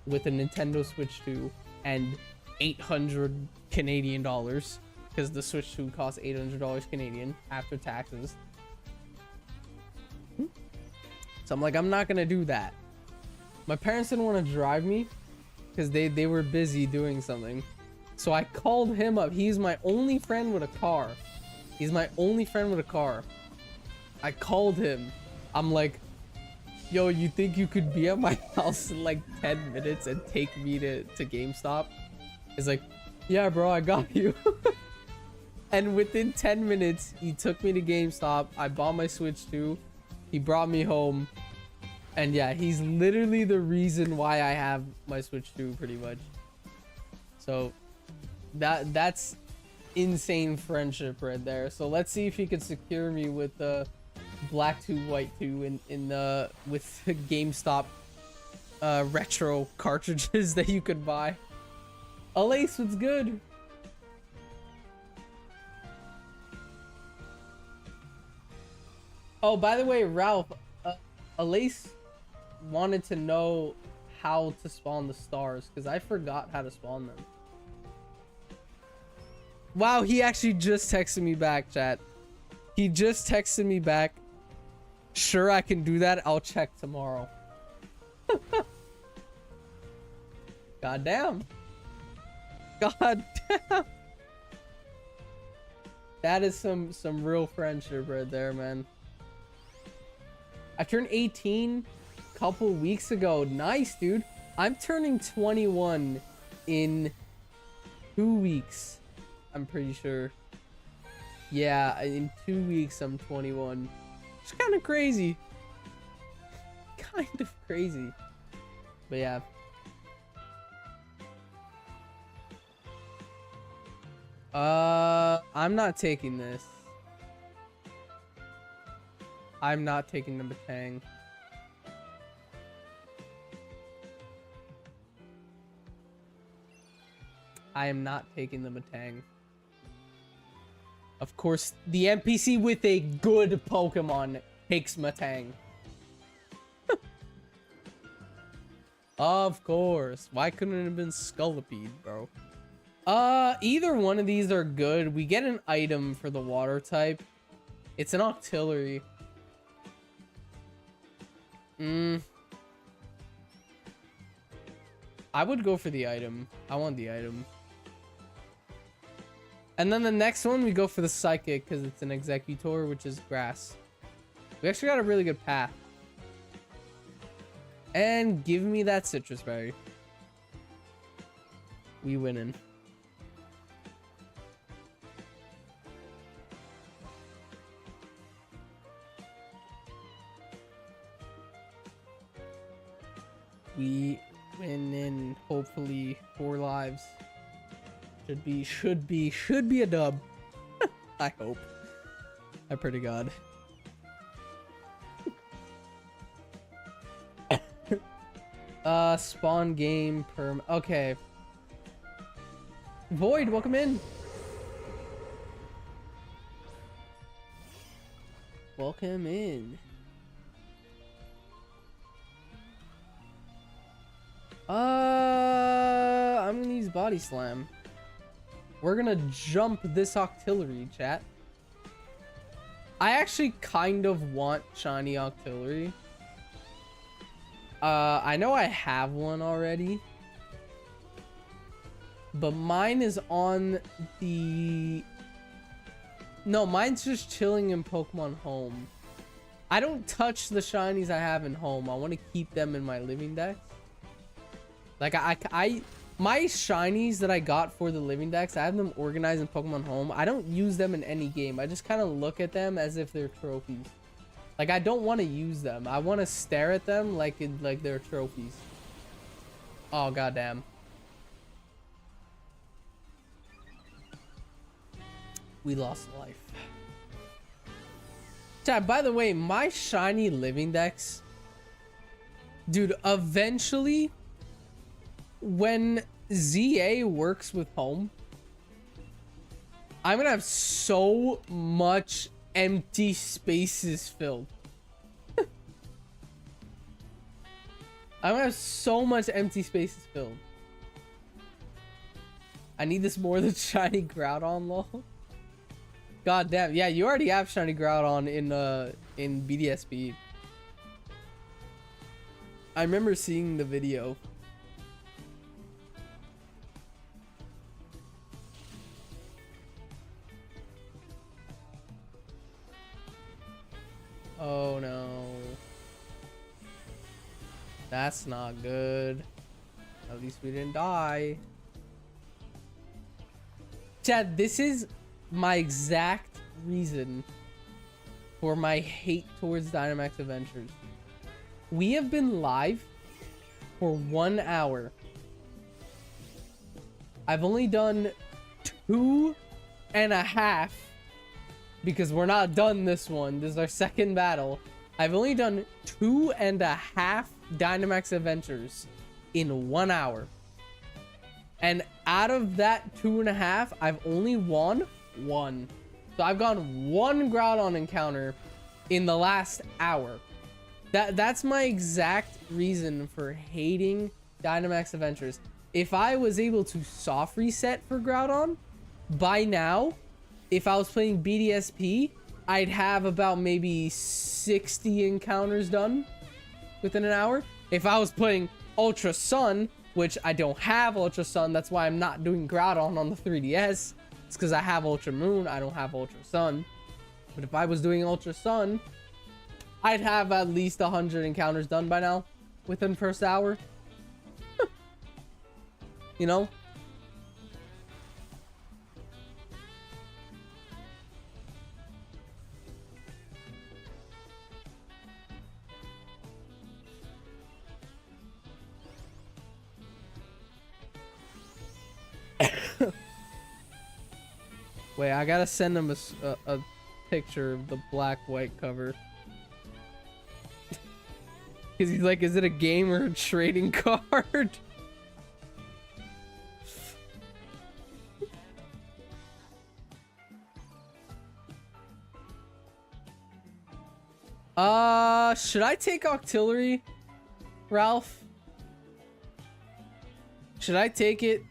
with a Nintendo Switch 2 and 800 Canadian dollars, because the Switch 2 costs $800 Canadian after taxes. So I'm like, I'm not gonna do that. My parents didn't want to drive me because they were busy doing something. So I called him up. He's my only friend with a car. He's my only friend with a car. I called him. I'm like, yo, you think you could be at my house in like 10 minutes and take me to GameStop? He's like, yeah, bro, I got you. And within 10 minutes, he took me to GameStop. I bought my Switch 2. He brought me home. And yeah, he's literally the reason why I have my Switch 2 pretty much. So that's insane friendship right there. So let's see if he can secure me with the Black 2 White 2 in the with the GameStop retro cartridges that you could buy. Alace, what's good? Oh, by the way, Ralph, Elise wanted to know how to spawn the stars because I forgot how to spawn them. Wow, he actually just texted me back, chat. He just texted me back. Sure, I can do that. I'll check tomorrow. God damn. God damn. That is some real friendship right there, man. I turned 18 a couple weeks ago. Nice, dude. I'm turning 21 in 2 weeks. I'm pretty sure. Yeah, in 2 weeks I'm 21. It's kind of crazy. Kind of crazy. But yeah. I'm not taking this. I'm not taking the Batang. I am not taking the Batang. Of course, the NPC with a good Pokemon takes Matang. Of course. Why couldn't it have been Scolipede, bro? Either one of these are good. We get an item for the water type. It's an Octillery. I would go for the item. I want the item. And then the next one, we go for the Psychic because it's an Executor, which is grass. We actually got a really good path. And give me that Citrus Berry. We winning. We winning. Hopefully 4 lives. Should be a dub. I hope. I pray to God. Spawn game perm. Okay. Void, welcome in. Welcome in. I'm gonna use Body Slam. We're gonna jump this Octillery, chat. I actually kind of want shiny Octillery. I know I have one already, but mine is on the... No, mine's just chilling in Pokemon Home. I don't touch the shinies I have in Home. I want to keep them in my living deck. Like, my shinies that I got for the living decks, I have them organized in Pokemon Home. I don't use them in any game. I just kind of look at them as if they're trophies. Like, I don't want to use them. I want to stare at them like they're trophies. Oh, goddamn. We lost life. Chat, by the way, my shiny living decks... Dude, eventually... When ZA works with Home, I'm gonna have so much empty spaces filled. I'm gonna have so much empty spaces filled. I need this more than shiny Groudon, lol. God damn, yeah, you already have shiny Groudon in BDSP. I remember seeing the video. Oh no. That's not good. At least we didn't die. Chad, this is my exact reason for my hate towards Dynamax Adventures. We have been live for 1 hour. I've only done 2.5 because we're not done this one. This is our second battle. I've only done 2.5 Dynamax Adventures in 1 hour. And out of that 2.5, I've only won 1. So I've gone 1 Groudon encounter in the last hour. That's my exact reason for hating Dynamax Adventures. If I was able to soft reset for Groudon, by now, if I was playing BDSP, I'd have about maybe 60 encounters done within an hour. If I was playing Ultra Sun, which I don't have Ultra Sun, that's why I'm not doing Groudon on the 3DS. It's because I have Ultra Moon, I don't have Ultra Sun. But if I was doing Ultra Sun, I'd have at least 100 encounters done by now within the first hour. You know? Wait, I gotta send him a picture of the black-white cover. Because he's like, is it a game or a trading card? Should I take Octillery, Ralph? Should I take it?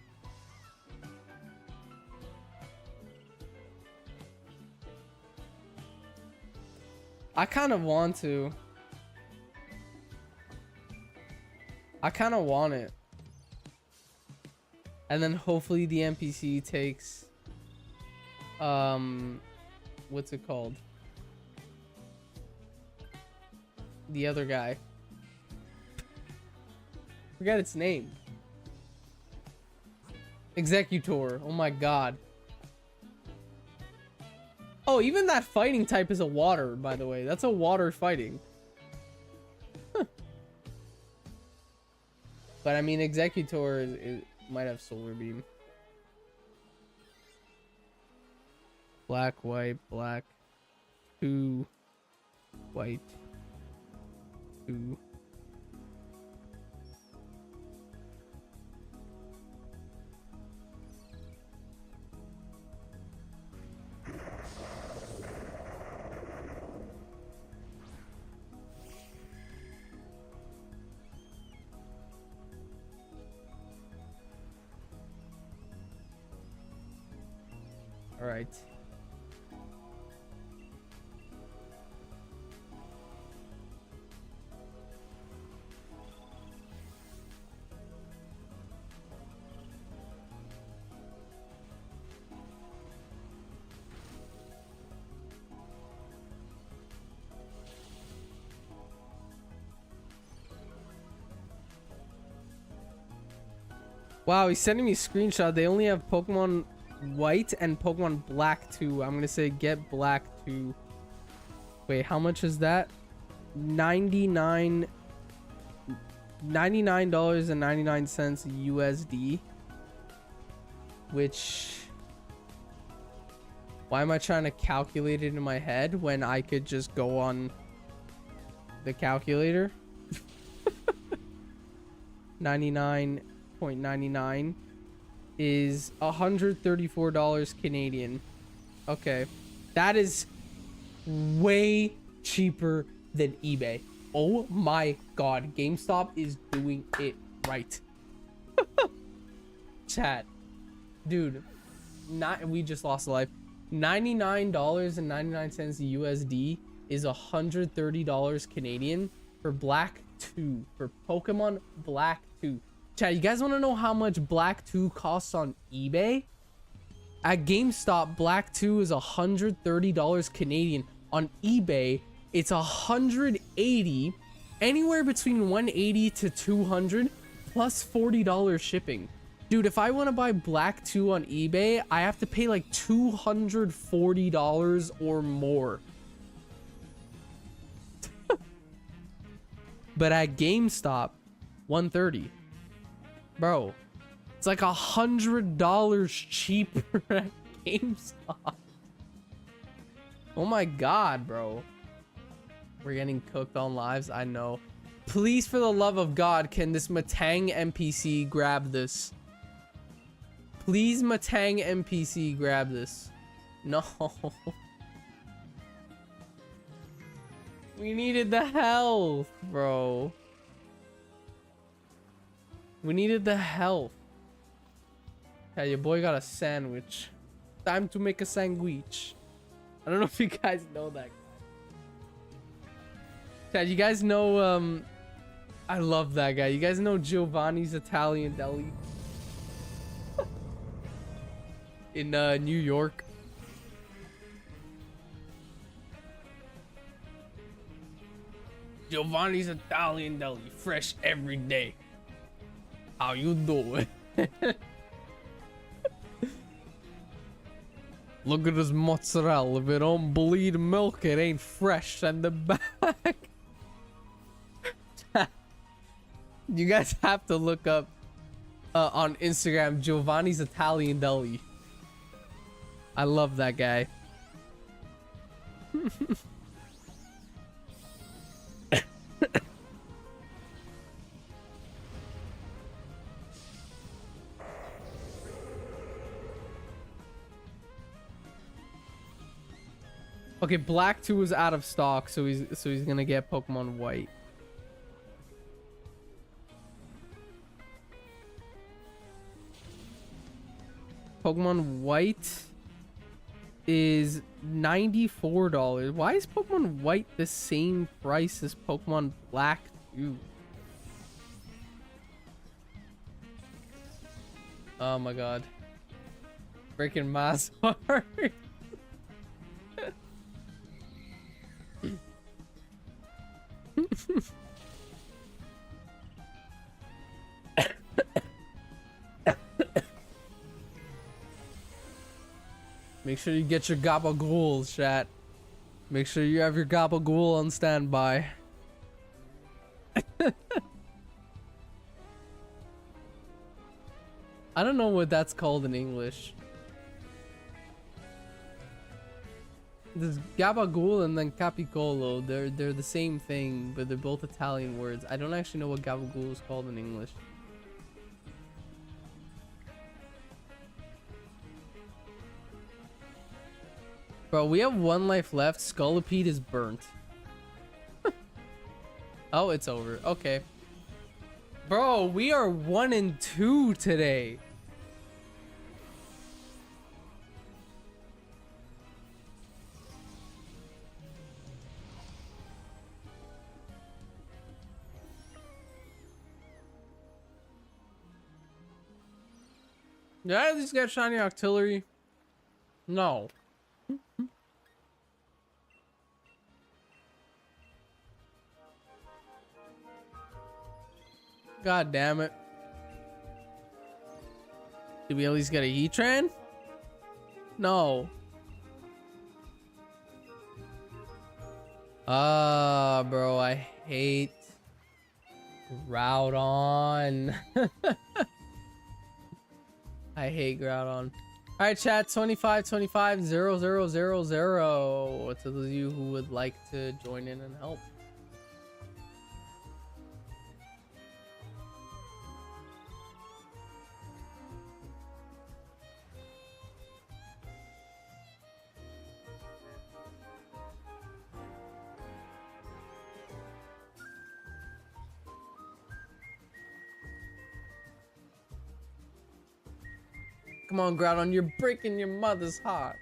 I kind of want to. I kind of want it. And then hopefully the NPC takes what's it called? The other guy. Forget its name. Executor. Oh my god. Oh, even that fighting type is a water, by the way. That's a water fighting. Huh. But I mean, Executor might have Solar Beam. Black, white, black. 2. White. 2. All right. Wow, he's sending me a screenshot. They only have Pokemon White and Pokemon Black 2. I'm gonna say get Black 2. Wait, how much is that? $99.99 USD. Which, why am I trying to calculate it in my head when I could just go on the calculator? 99.99 is $134 Canadian. Okay, that is way cheaper than eBay. Oh my god, GameStop is doing it right. Chat, dude, we just lost a life. $99.99 USD is $130 Canadian for Black 2, for Pokemon Black 2. Chat, you guys want to know how much Black 2 costs on eBay? At GameStop, Black 2 is $130 Canadian. On eBay, it's $180, anywhere between $180 to $200, plus $40 shipping. Dude, if I want to buy Black 2 on eBay, I have to pay like $240 or more. But at GameStop, $130. Bro, it's like $100 cheaper at GameStop. Oh my god, bro. We're getting cooked on lives, I know. Please, for the love of God, can this Matang NPC grab this? Please, Matang NPC, grab this. No. We needed the health, bro. We needed the health. Yeah, your boy got a sandwich. Time to make a sandwich. I don't know if you guys know that guy. Chad, you guys know, I love that guy. You guys know Giovanni's Italian Deli? In, New York. Giovanni's Italian Deli. Fresh every day. How you doing? Look at this mozzarella. If it don't bleed milk, it ain't fresh. Send it back. You guys have to look up on Instagram Giovanni's Italian Deli. I love that guy. Okay, Black 2 is out of stock, so he's gonna get Pokemon White. Pokemon White is $94. Why is Pokemon White the same price as Pokemon Black 2? Oh my god. Freaking Massword. Make sure you get your Gabagool, chat. Make sure you have your Gabagool on standby. I don't know what that's called in English. There's Gabagool and then Capicolo. They're the same thing, but they're both Italian words. I don't actually know what Gabagool is called in English. Bro, we have 1 life left. Scolipede is burnt. Oh, it's over. Okay. Bro, we are 1 and 2 today. Did I at least get shiny artillery? No. God damn it. Did we at least get a Heatran? No. Bro, I hate Groudon. I hate Groudon. Alright, chat, 25-25-0-0-0-0 to those of you who would like to join in and help. Come on, Groudon, you're breaking your mother's heart.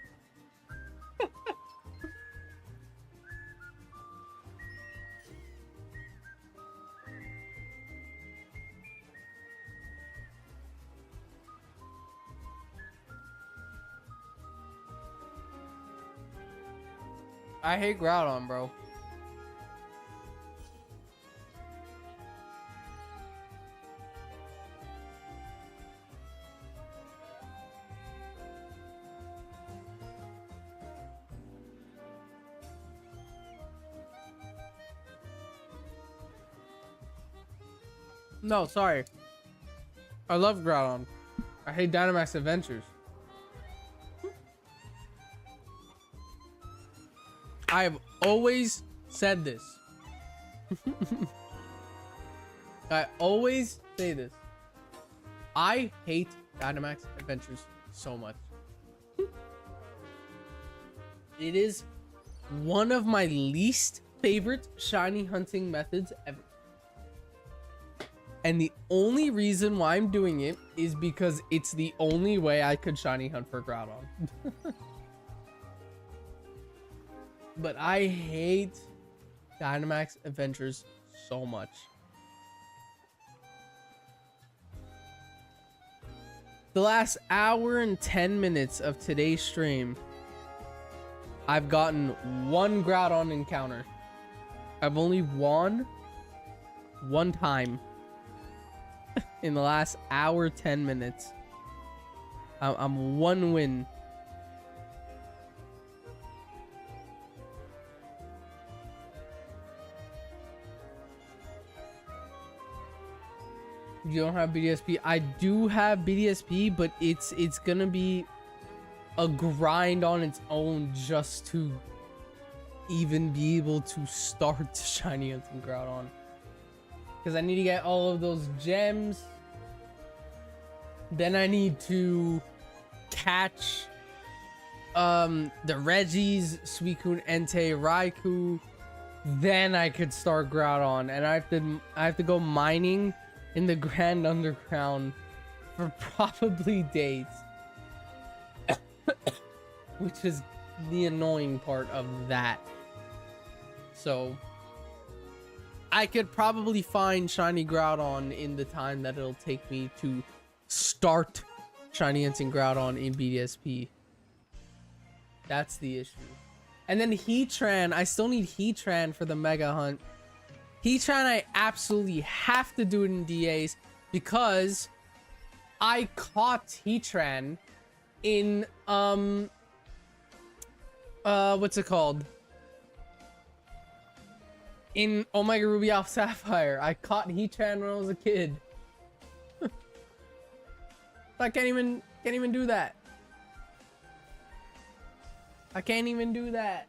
I hate Groudon, bro. No, sorry. I love Groudon. I hate Dynamax Adventures. I have always said this. I always say this. I hate Dynamax Adventures so much. It is one of my least favorite shiny hunting methods ever. And the only reason why I'm doing it is because it's the only way I could shiny hunt for Groudon. But I hate Dynamax Adventures so much. The last hour and 10 minutes of today's stream, I've gotten one Groudon encounter. I've only won one time in the last hour 10 minutes. I'm one win. You don't have BDSP? I do have BDSP, but it's gonna be a grind on its own just to even be able to start shiny hunting Groudon. Because I need to get all of those gems. Then I need to catch the Regis, Suicune, Entei, Raikou. Then I could start Groudon, and I have to go mining in the Grand Underground for probably days. Which is the annoying part of that. So I could probably find shiny Groudon in the time that it'll take me to start shiny hunting Groudon in BDSP. That's the issue. And then Heatran, I still need Heatran for the Mega Hunt. Heatran, I absolutely have to do it in DAs because I caught Heatran in what's it called? In Omega Ruby Alpha Sapphire. I caught Heatran when I was a kid. I can't even do that. I can't even do that.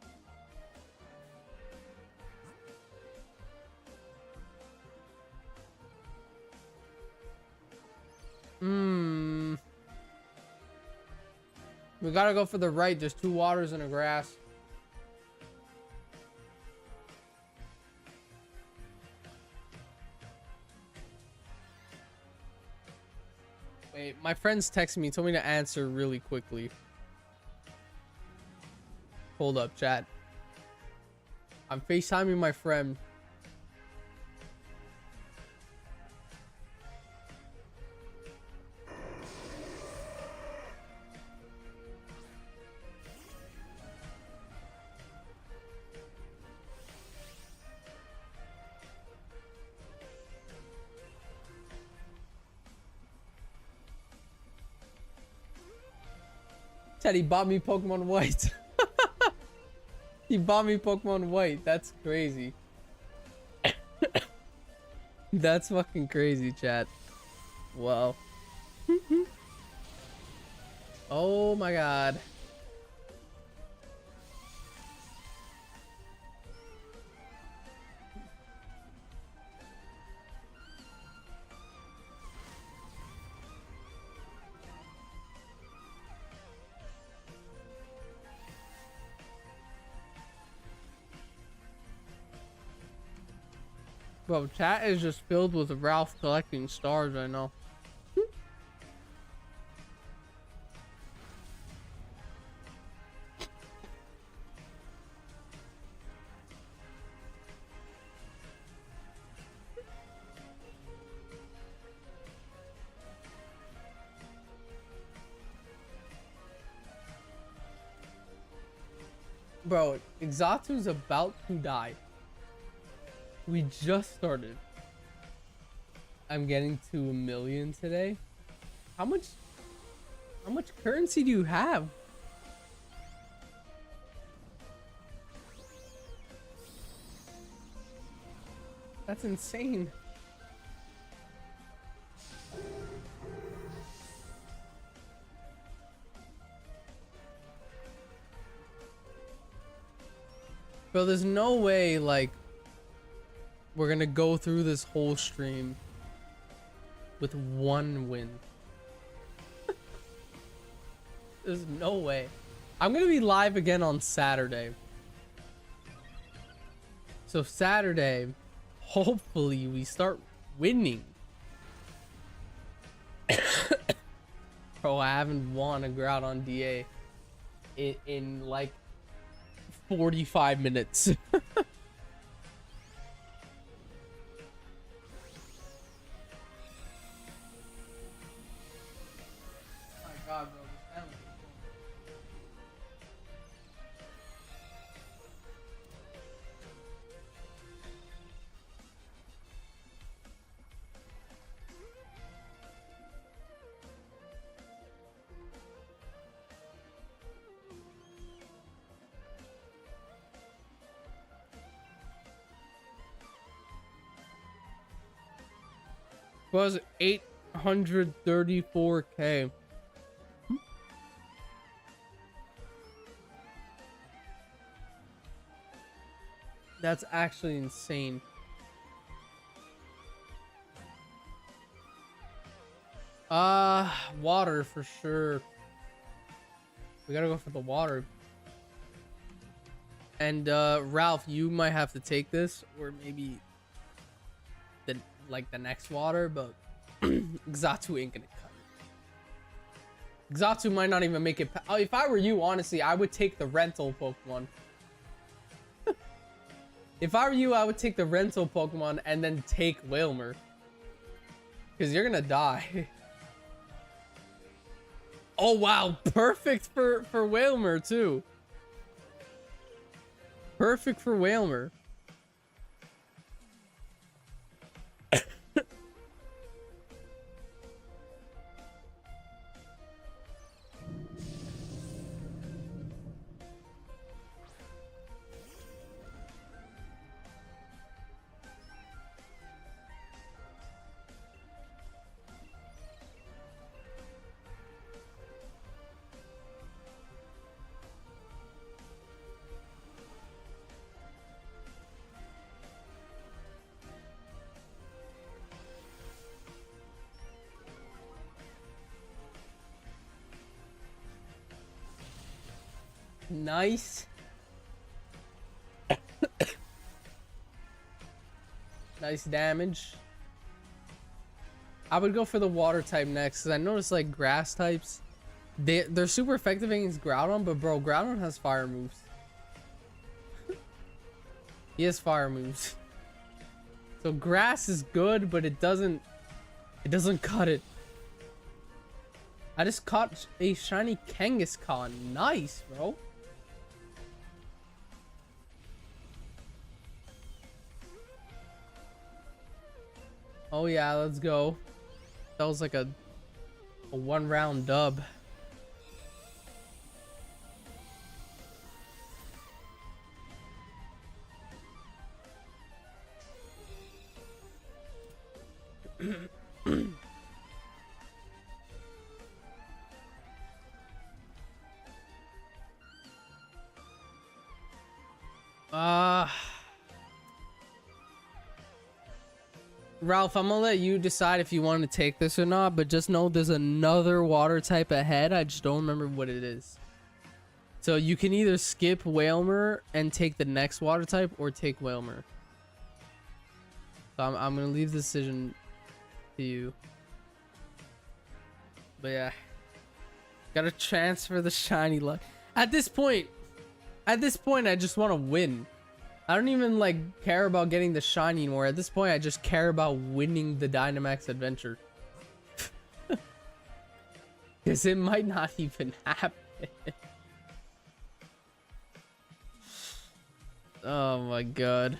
We gotta go for the right. There's 2 waters and a grass. Wait, my friend's texting me, told me to answer really quickly. Hold up, chat. I'm FaceTiming my friend. Chat, he bought me Pokemon White. He bought me Pokemon White. That's crazy. That's fucking crazy, chat. Wow. Oh my god. Bro, chat is just filled with Ralph collecting stars right now. Bro, Exatu's about to die. We just started. I'm getting to 1 million today. How much currency do you have? That's insane. Bro, there's no way, like, we're gonna go through this whole stream with 1 win. There's no way. I'm gonna be live again on Saturday. So Saturday, hopefully we start winning. Bro, I haven't won a Groudon DA in like 45 minutes. My God, bro, this animal. Was 834k. That's actually insane. Water for sure. We gotta go for the water. And Ralph, you might have to take this, or maybe the next water, but Xatu ain't gonna cut it. Xatu might not even make it. Oh, if I were you, honestly, I would take the rental Pokemon. If I were you, I would take the rental Pokemon and then take Wailmer. Because you're gonna die. Oh wow, perfect for Wailmer too. Perfect for Wailmer. Nice. Nice damage. I would go for the water type next, because I noticed like grass types, they're super effective against Groudon, but bro, Groudon has fire moves. He has fire moves. So grass is good, but it doesn't cut it. I just caught a shiny Kangaskhan. Nice, bro. Oh yeah, let's go. That was like a one round dub. Ralph, I'm gonna let you decide if you want to take this or not, but just know there's another water type ahead. I just don't remember what it is. So you can either skip Wailmer and take the next water type, or take Wailmer. So I'm gonna leave the decision to you. But yeah, gotta transfer the shiny luck. At this point, I just want to win. I don't even like care about getting the shiny anymore. At this point, I just care about winning the Dynamax adventure. Because it might not even happen. Oh my god.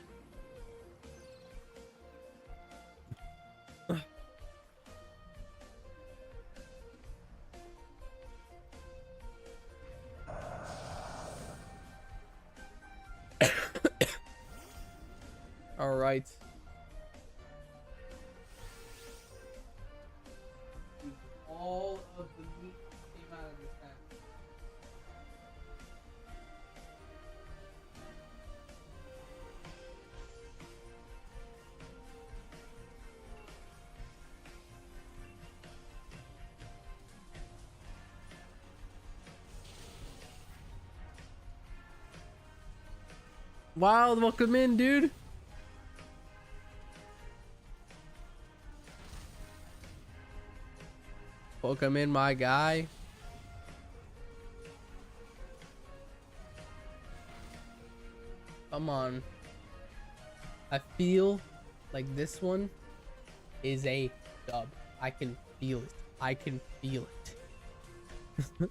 All right. All of the meat came out of his head. Wild, welcome in, dude. Welcome in, my guy. Come on. I feel like this one is a dub. I can feel it. I can feel it.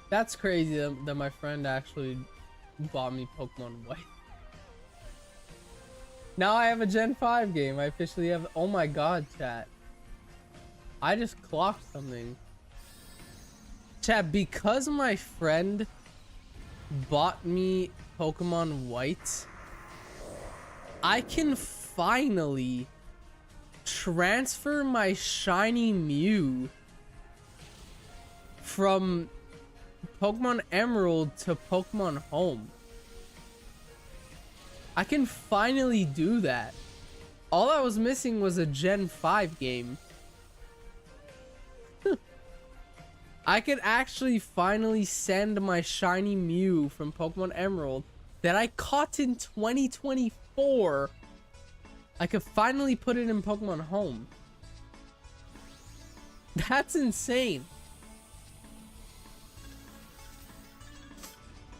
That's crazy that my friend actually bought me Pokemon White. Now I have a Gen 5 game. I officially have. Oh my god, chat. I just clocked something. Chat, because my friend bought me Pokemon White, I can finally transfer my shiny Mew from Pokemon Emerald to Pokemon Home. I can finally do that. All I was missing was a Gen 5 game. I could actually finally send my shiny Mew from Pokemon Emerald that I caught in 2024. I could finally put it in Pokemon Home. That's insane.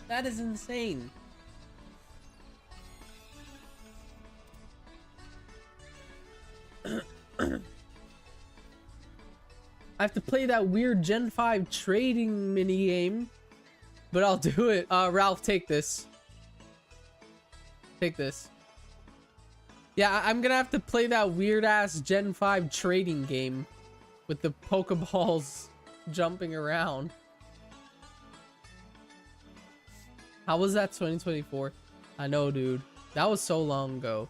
That is insane. I have to play that weird Gen 5 trading mini game, but I'll do it. Ralph, take this. Take this. Yeah, I'm gonna have to play that weird ass Gen 5 trading game with the Pokeballs jumping around. How was that 2024? I know, dude. That was so long ago.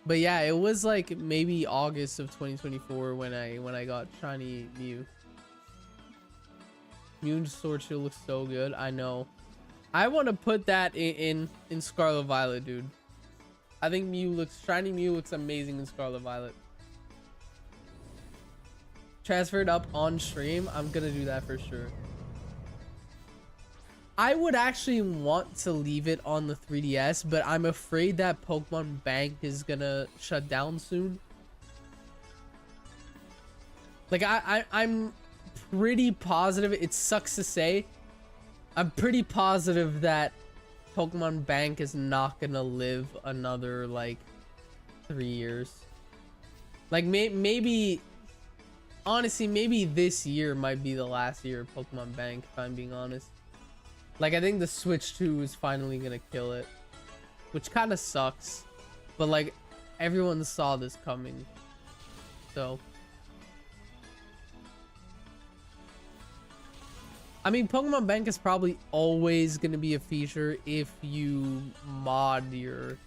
But yeah, it was like maybe August of 2024 when I got shiny Mew. Mew and Sword Shield looks so good. I know. I want to put that in Scarlet Violet, dude. I think shiny Mew looks amazing in Scarlet Violet. Transferred up on stream. I'm gonna do that for sure. I would actually want to leave it on the 3DS, but I'm afraid that Pokemon Bank is gonna shut down soon. Like, I'm pretty positive. It sucks to say. I'm pretty positive that Pokemon Bank is not gonna live another, like, 3 years. Like, maybe... Honestly, maybe this year might be the last year of Pokemon Bank, if I'm being honest. Like, I think the Switch 2 is finally gonna kill it, which kind of sucks, but like, everyone saw this coming, so. I mean, Pokemon Bank is probably always gonna be a feature if you mod your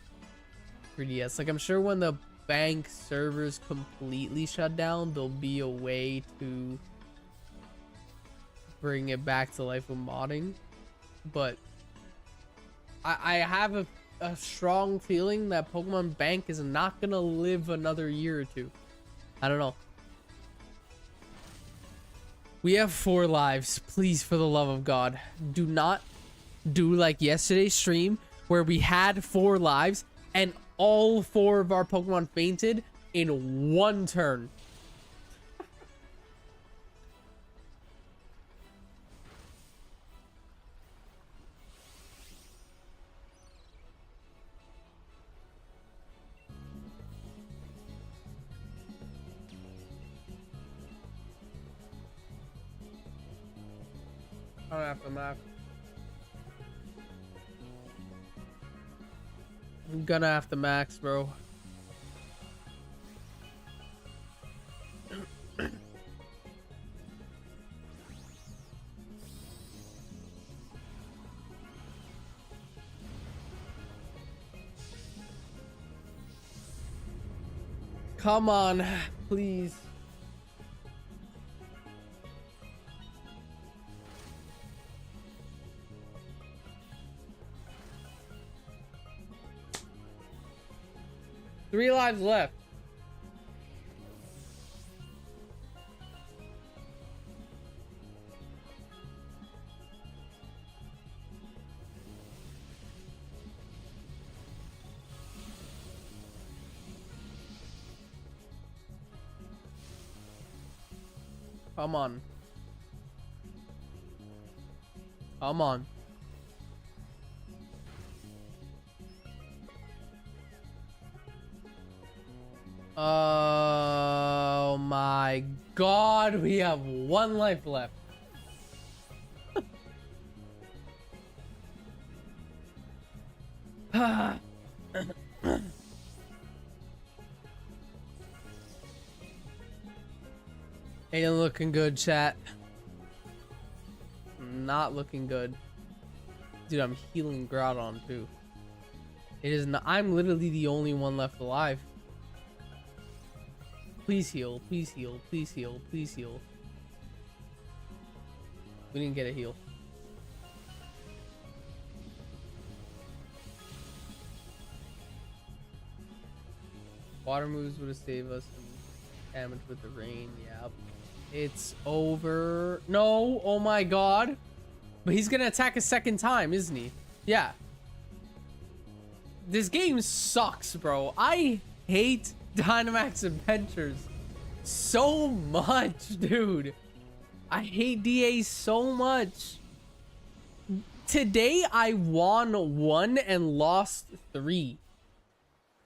3DS. Like, I'm sure when the bank servers completely shut down, there'll be a way to bring it back to life with modding. But I have a strong feeling that Pokemon Bank is not gonna live another year or two. I don't know. We have 4 lives. Please, for the love of God, do not do like yesterday's stream where we had 4 lives and all 4 of our Pokemon fainted in 1 turn. I don't have to max. I'm gonna have to max, bro. Come on, please. 3 lives left. Come on. Come on. Oh my god, we have 1 life left. Ain't looking good, chat. Not looking good. Dude, I'm healing Groudon too. It is not. I'm literally the only one left alive. Please heal. Please heal. Please heal. Please heal. We didn't get a heal. Water moves would have saved us some damage with the rain. Yep. It's over. No. Oh my god. But he's gonna attack a second time, isn't he? Yeah. This game sucks, bro. I hate Dynamax Adventures so much, dude. I hate DA so much. Today I won 1 and lost 3.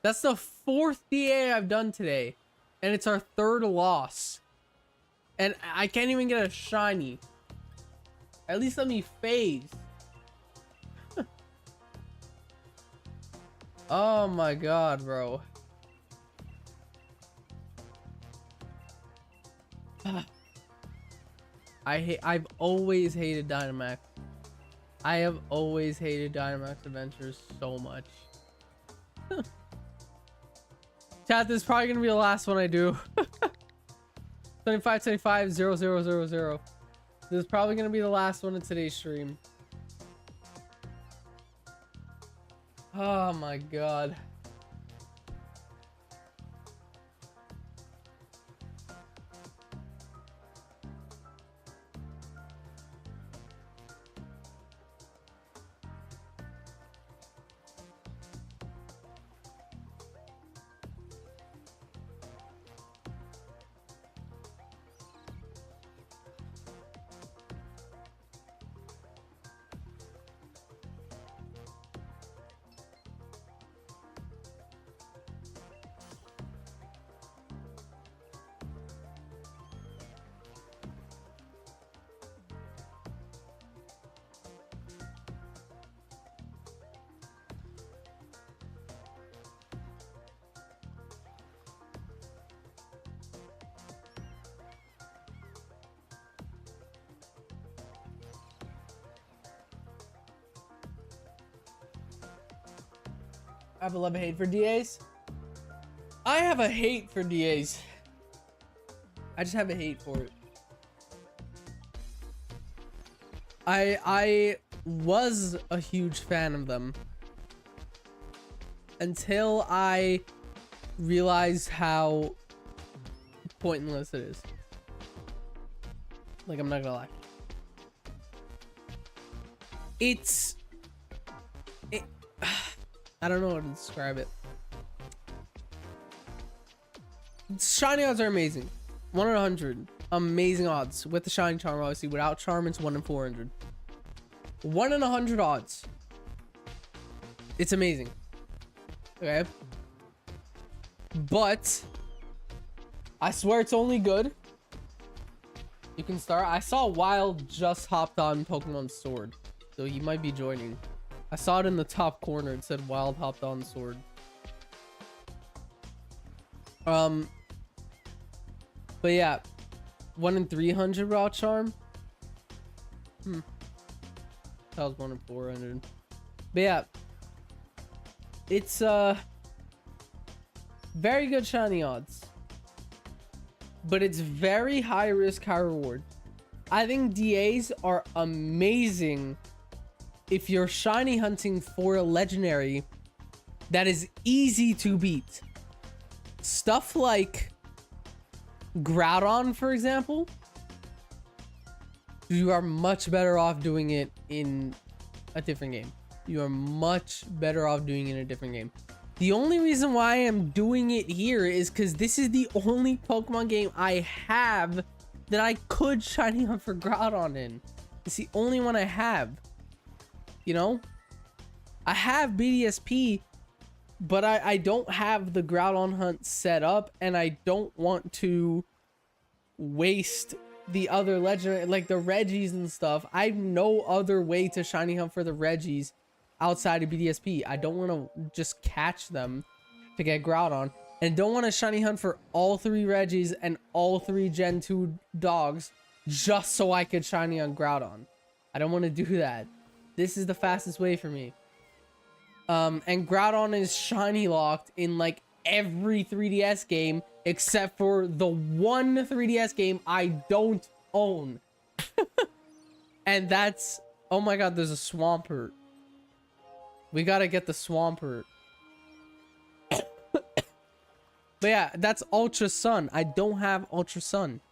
That's the 4th DA I've done today, and it's our 3rd loss, and I can't even get a shiny. At least let me phase. Oh my god, bro. I've always hated Dynamax. I have always hated Dynamax Adventures so much. Chat, this is probably gonna be the last one I do. 7575 0000. This is probably gonna be the last one of today's stream. Oh my god. I have a love and hate for DAs. I have a hate for DAs. I just have a hate for it. I was a huge fan of them until I realized how pointless it is. Like, I'm not gonna lie. I don't know how to describe it. Shiny odds are amazing. 1 in 100. Amazing odds. With the shiny charm, obviously. Without charm, it's 1 in 400. 1 in 100 odds. It's amazing. Okay. But I swear it's only good. You can start. I saw Wild just hopped on Pokemon Sword, so he might be joining. I saw it in the top corner. It said Wild hopped on Sword. But yeah, 1 in 300 raw charm. That was 1 in 400. But yeah, it's very good shiny odds, but it's very high risk, high reward. I think DAs are amazing if you're shiny hunting for a legendary that is easy to beat. stuff like Groudon, for example, you are much better off doing it in a different game. You are much better off doing it in a different game. The only reason why I am doing it here is because this is the only Pokemon game I have that I could shiny hunt for Groudon in. It's the only one I have. You know? I have BDSP, but I don't have the Groudon hunt set up, and I don't want to waste the other legendary, like the Reggies and stuff. I have no other way to shiny hunt for the Reggies outside of BDSP. I don't want to just catch them to get Groudon, and don't want to shiny hunt for all 3 Reggies and all 3 Gen 2 dogs just so I could shiny on Groudon. I don't want to do that. This is the fastest way for me. And Groudon is shiny locked in like every 3DS game except for the one 3DS game I don't own. And that's, oh my god, there's a Swampert. We gotta get the Swampert. But yeah, that's Ultra Sun. I don't have Ultra Sun.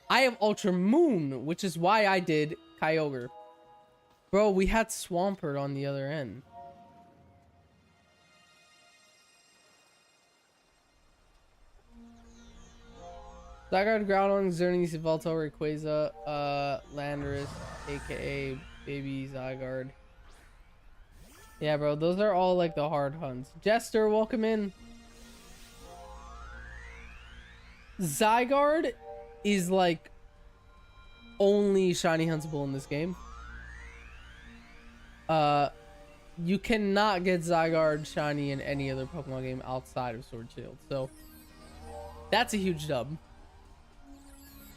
I have Ultra Moon, which is why I did Kyogre. Bro, we had Swampert on the other end. Zygarde, Groudon, Xerneas, Yveltal, Rayquaza, Landorus, aka Baby Zygarde. Yeah, bro, those are all like the hard hunts. Jester, welcome in. Zygarde is like only shiny huntable in this game. You cannot get Zygarde shiny in any other Pokemon game outside of Sword Shield, so that's a huge dub.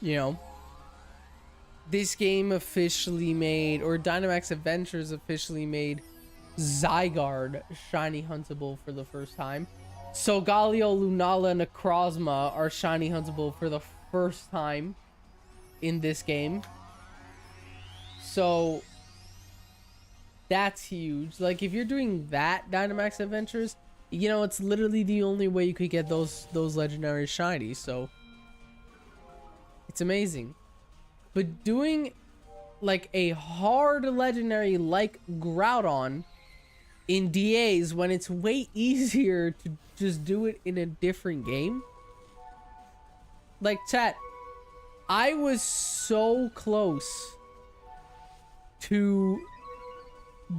You know, this game officially made, or Dynamax Adventures officially made Zygarde shiny huntable for the first time. So Galio, Lunala, and Necrozma are shiny huntable for the first time in this game. So that's huge. Like, if you're doing that Dynamax Adventures, you know, it's literally the only way you could get those legendary shinies. So it's amazing. But doing like a hard legendary like Groudon in DAs when it's way easier to just do it in a different game. Like, chat, I was so close to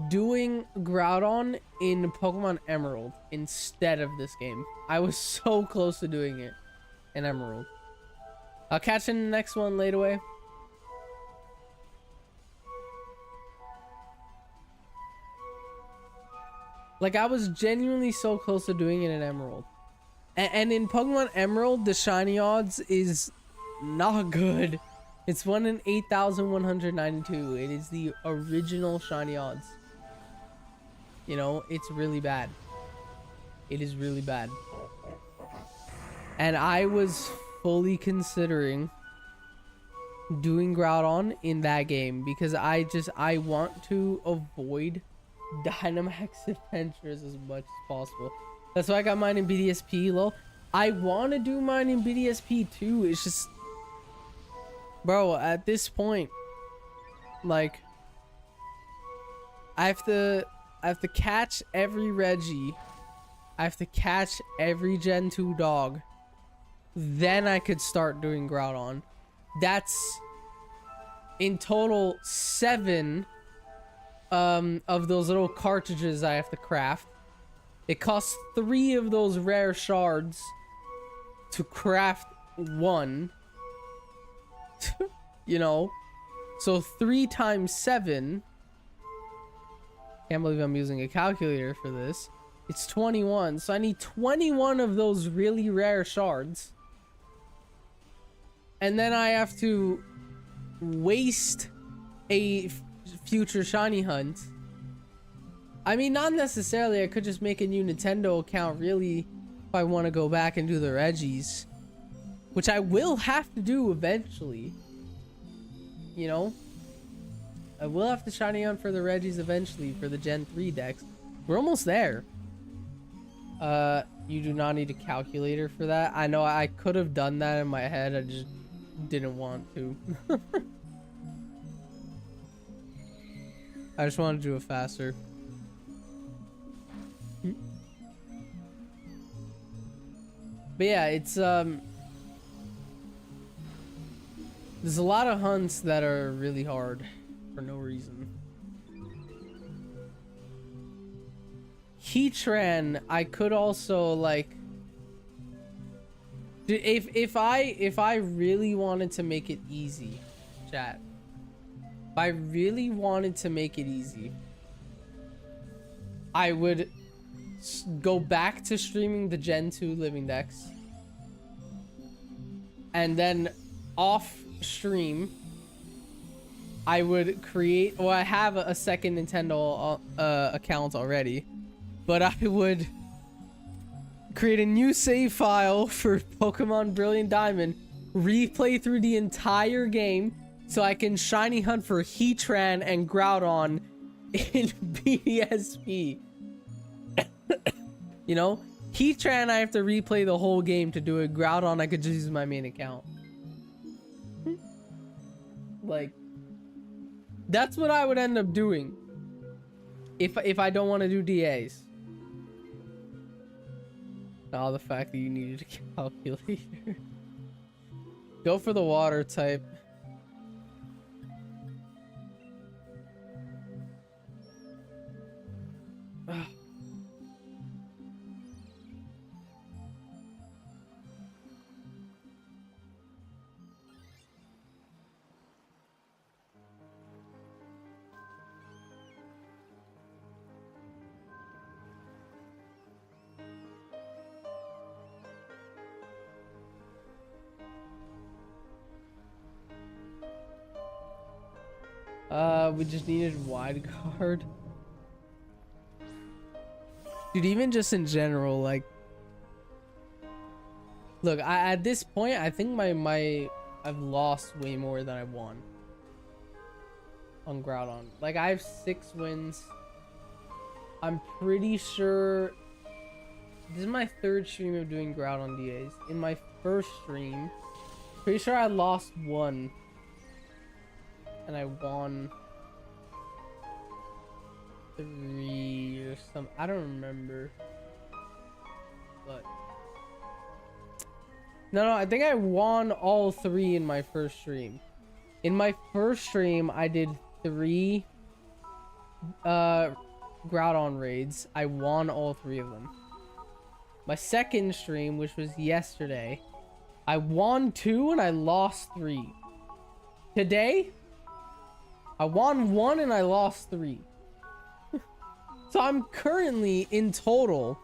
doing Groudon in Pokemon Emerald instead of this game. I was so close to doing it in Emerald. I'll catch you in the next one later away. Like, I was genuinely so close to doing it in Emerald. And in Pokemon Emerald, the shiny odds is not good. It's 1 in 8,192. It is the original shiny odds. You know, it's really bad. It is really bad. And I was fully considering doing Groudon in that game because I want to avoid Dynamax Adventures as much as possible. That's why I got mine in BDSP, lol. I want to do mine in BDSP too. It's just, bro, at this point, like, I have to catch every Reggie. I have to catch every Gen 2 dog. Then I could start doing Groudon. That's in total 7 of those little cartridges I have to craft. It costs 3 of those rare shards to craft 1. You know, so 3 times 7. Can't believe I'm using a calculator for this. It's 21, so I need 21 of those really rare shards. And then I have to waste a future shiny hunt. I mean, not necessarily. I could just make a new Nintendo account, really, if I want to go back and do the Reggies. Which I will have to do eventually. You know? I will have to shiny hunt for the Reggies eventually for the Gen 3 decks. We're almost there. You do not need a calculator for that. I know I could have done that in my head. I just didn't want to. I just wanted to do it faster. But yeah, it's there's a lot of hunts that are really hard for no reason. Heatran, I could also like if I really wanted to make it easy, chat. If I really wanted to make it easy, I would go back to streaming the Gen 2 Living Dex, and then off stream I would create, well, I have a second Nintendo account already, but I would create a new save file for Pokemon Brilliant Diamond, replay through the entire game so I can shiny hunt for Heatran and Groudon in BDSP. You know, Heatran I have to replay the whole game to do it. Groudon I could just use my main account. Like, that's what I would end up doing if I don't want to do DAs. Oh, the fact that you needed a calculator. Go for the water type. We just needed wide guard. Dude, even just in general, like, look, at this point, I think I've lost way more than I won on Groudon. Like, I have 6 wins. I'm pretty sure this is my 3rd stream of doing Groudon DAs. In my 1st stream, pretty sure I lost 1 and I won 3 or something. I don't remember, but no, I think I won all 3 in my 1st stream. In my 1st stream, I did 3 Groudon raids. I won all 3 of them. My 2nd stream, which was yesterday, I won 2 and I lost 3. Today, I won 1 and I lost 3. So I'm currently in total.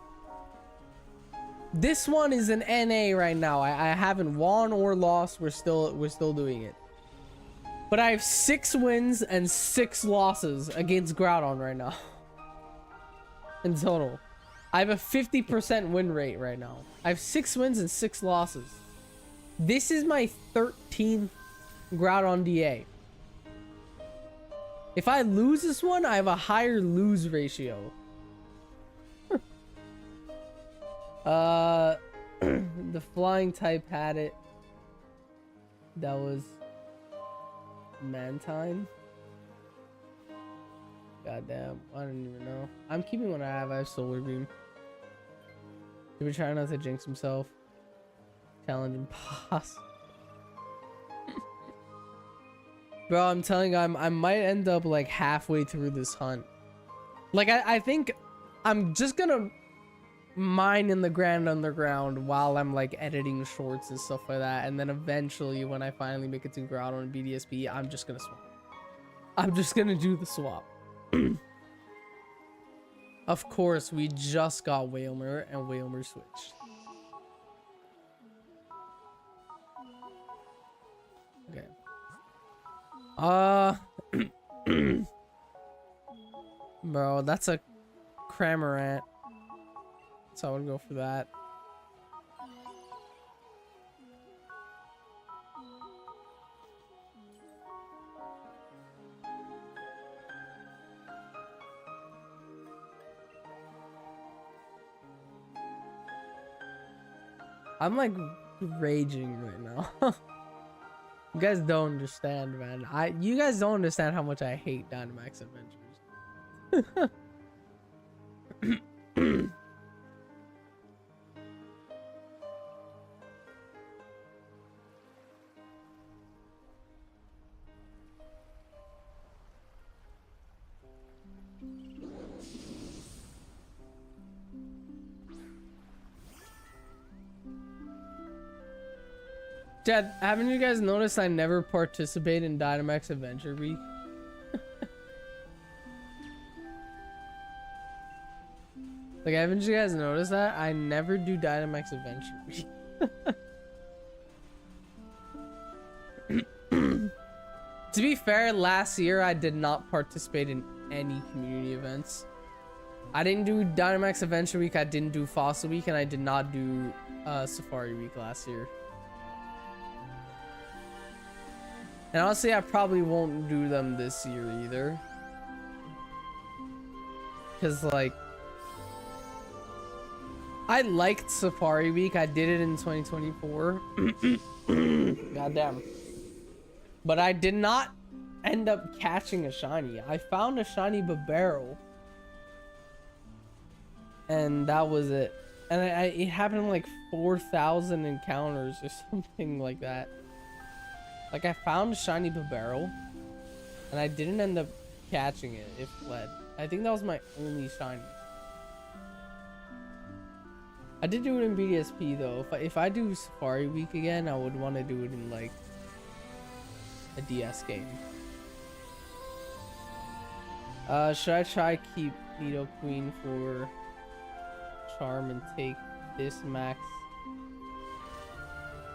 This one is an NA right now. I haven't won or lost. We're still doing it. But I have 6 wins and 6 losses against Groudon right now. In total. I have a 50% win rate right now. I have 6 wins and 6 losses. This is my 13th Groudon DA. If I lose this one, I have a higher lose ratio. The flying type had it. That was Mantine. Goddamn, I don't even know. I'm keeping what I have. I have Solar Beam. He be trying not to jinx himself. Challenge impossible. Bro, I'm telling you, I might end up like halfway through this hunt. Like, I think I'm just gonna mine in the Grand Underground while I'm like editing shorts and stuff like that. And then eventually, when I finally make it to Groudon and BDSP, I'm just gonna swap. I'm just gonna do the swap. Of course, we just got Wailmer and Wailmer switched. Okay. Bro, that's a Cramorant. So I would go for that. I'm like raging right now. You guys don't understand, man. You guys don't understand how much I hate Dynamax Adventures. Dad, haven't you guys noticed I never participate in Dynamax Adventure Week? Like, haven't you guys noticed that? I never do Dynamax Adventure Week. To be fair, last year I did not participate in any community events. I didn't do Dynamax Adventure Week, I didn't do Fossil Week, and I did not do Safari Week last year. And honestly, I probably won't do them this year either. Because, like, I liked Safari Week. I did it in 2024. Goddamn. But I did not end up catching a shiny. I found a shiny Babero. And that was it. And it happened in like 4,000 encounters or something like that. Like, I found a shiny Babero, and I didn't end up catching it. It fled. I think that was my only shiny. I did do it in BDSP though. If I do Safari Week again, I would want to do it in like a DS game. Should I try keep Nido Queen for charm and take this max,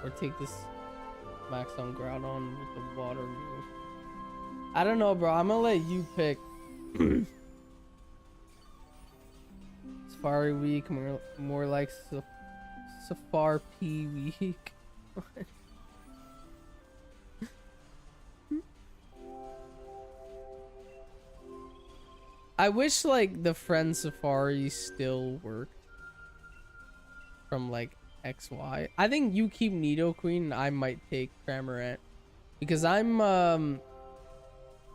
or take this max on Groudon with the water move? I don't know, bro. I'm gonna let you pick. Safari Week, more like Safari P Week. I wish like the Friend Safari still worked from like XY. I think you keep Nido Queen and I might take Cramorant because I'm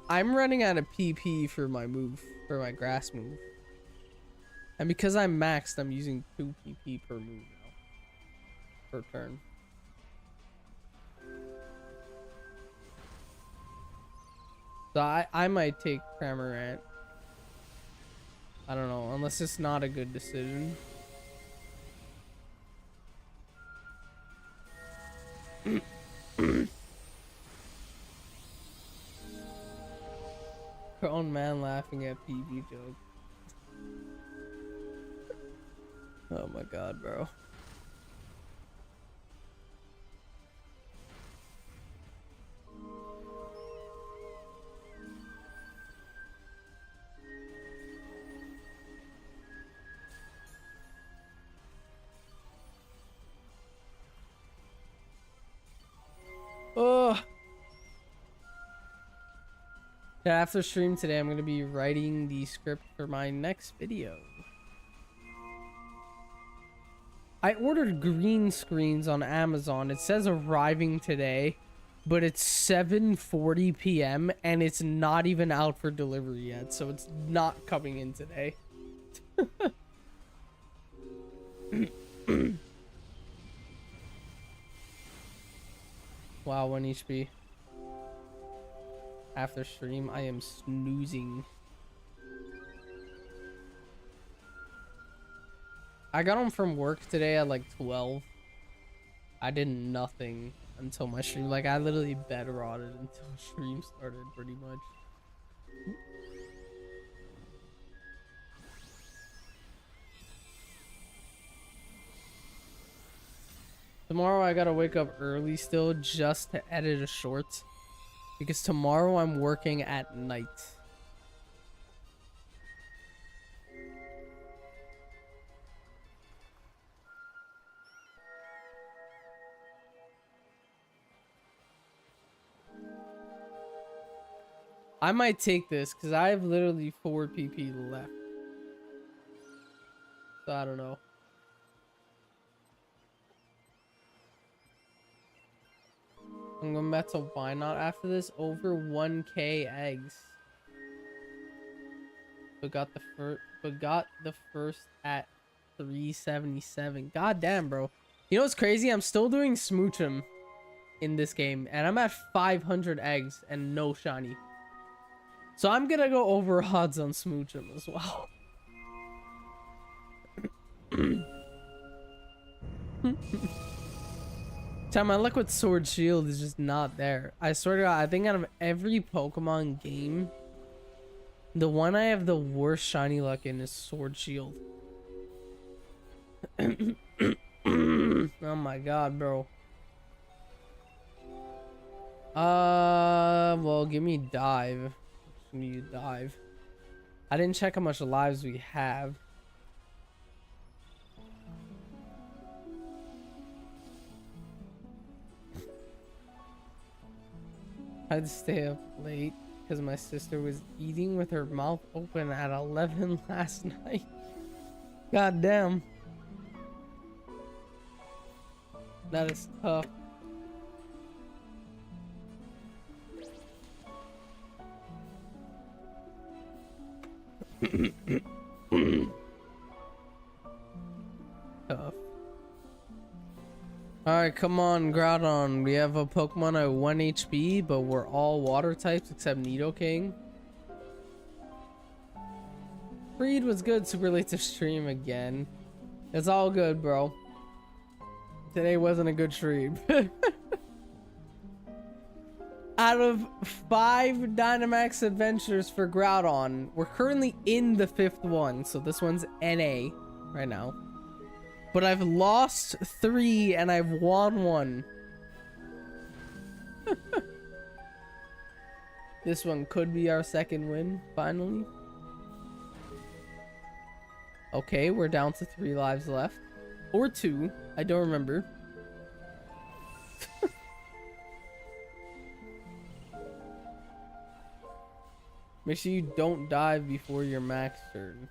running out of PP for my move, for my grass move. And because I'm maxed, I'm using 2 PP per move now. Per turn. So I might take Cramorant. I don't know, unless it's not a good decision. Grown man laughing at PB joke. Oh my god, bro. Oh. Yeah, after stream today, I'm gonna be writing the script for my next video. I ordered green screens on Amazon. It says arriving today, but it's 7:40 p.m. and it's not even out for delivery yet, so it's not coming in today. Wow, 1 HP. After stream, I am snoozing. I got home from work today at like 12. I did nothing until my stream. Like, I literally bed rotted until stream started, pretty much. Tomorrow I gotta wake up early still just to edit a short. Because tomorrow I'm working at night. I might take this because I have literally 4 PP left. So I don't know. I'm going back to why not after this. Over 1k eggs. But got the first at 377. God damn, bro. You know what's crazy? I'm still doing Smooch'em in this game, and I'm at 500 eggs and no shiny. So I'm gonna go over odds on Smooch'em as well. Time my luck with Sword Shield is just not there. I swear to God, I think out of every Pokemon game, the one I have the worst shiny luck in is Sword Shield. Oh my God, bro. Well, give me dive. Give me dive. I didn't check how much lives we have. I had to stay up late because my sister was eating with her mouth open at 11 last night. God damn. That is tough. Tough. Alright, come on, Groudon. We have a Pokemon at 1 HP, but we're all water types except Nidoking. Breed was good, super late to stream again. It's all good, bro. Today wasn't a good stream. Out of 5 Dynamax adventures for Groudon, we're currently in the 5th one, so this one's NA right now. But I've lost 3 and I've won 1. This one could be our 2nd win, finally. Okay, we're down to 3 lives left. Or 2, I don't remember. Make sure you don't dive before your max turn.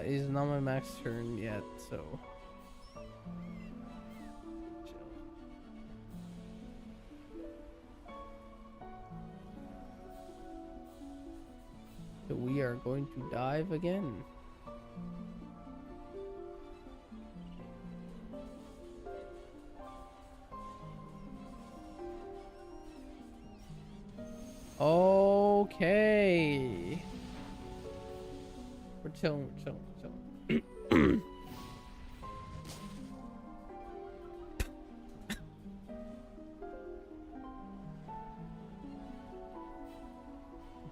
It's not my max turn yet, so we are going to dive again. Okay. We're chilling, we're chilling, we're chilling.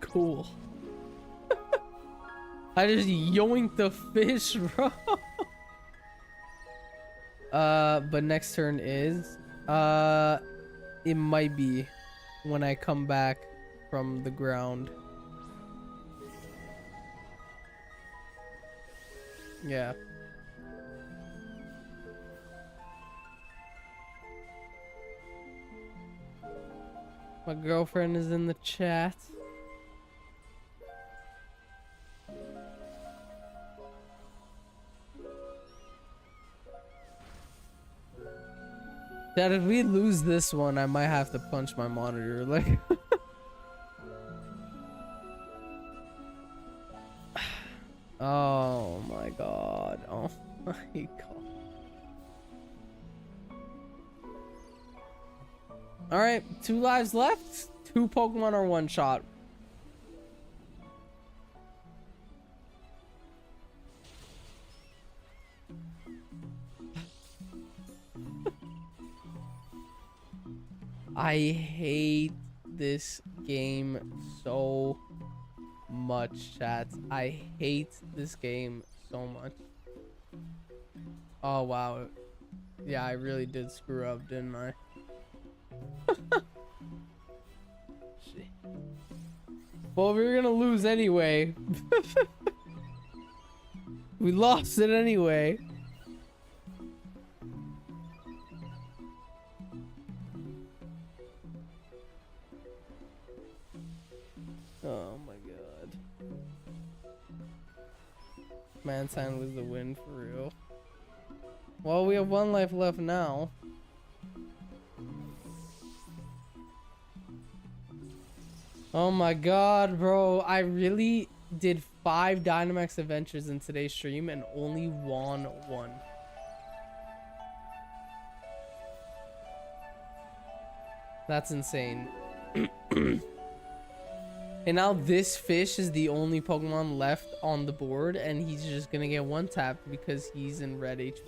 Cool. I just yoinked the fish, bro. But next turn is it might be when I come back from the ground. Yeah. My girlfriend is in the chat. Dad, if we lose this one, I might have to punch my monitor. Like, oh my God. Oh my God. All right, 2 lives left. 2 Pokemon are 1 shot. I hate this game so much, chat. I hate this game so much. Oh, wow. Yeah, I really did screw up, didn't I? Shit. Well, we were gonna lose anyway. We lost it anyway. Oh my god. Man sign was the win for real. Well, we have 1 life left now. Oh my god, bro. I really did 5 Dynamax adventures in today's stream and only won 1. That's insane. And now this fish is the only Pokemon left on the board, and he's just gonna get 1 tapped because he's in red HP.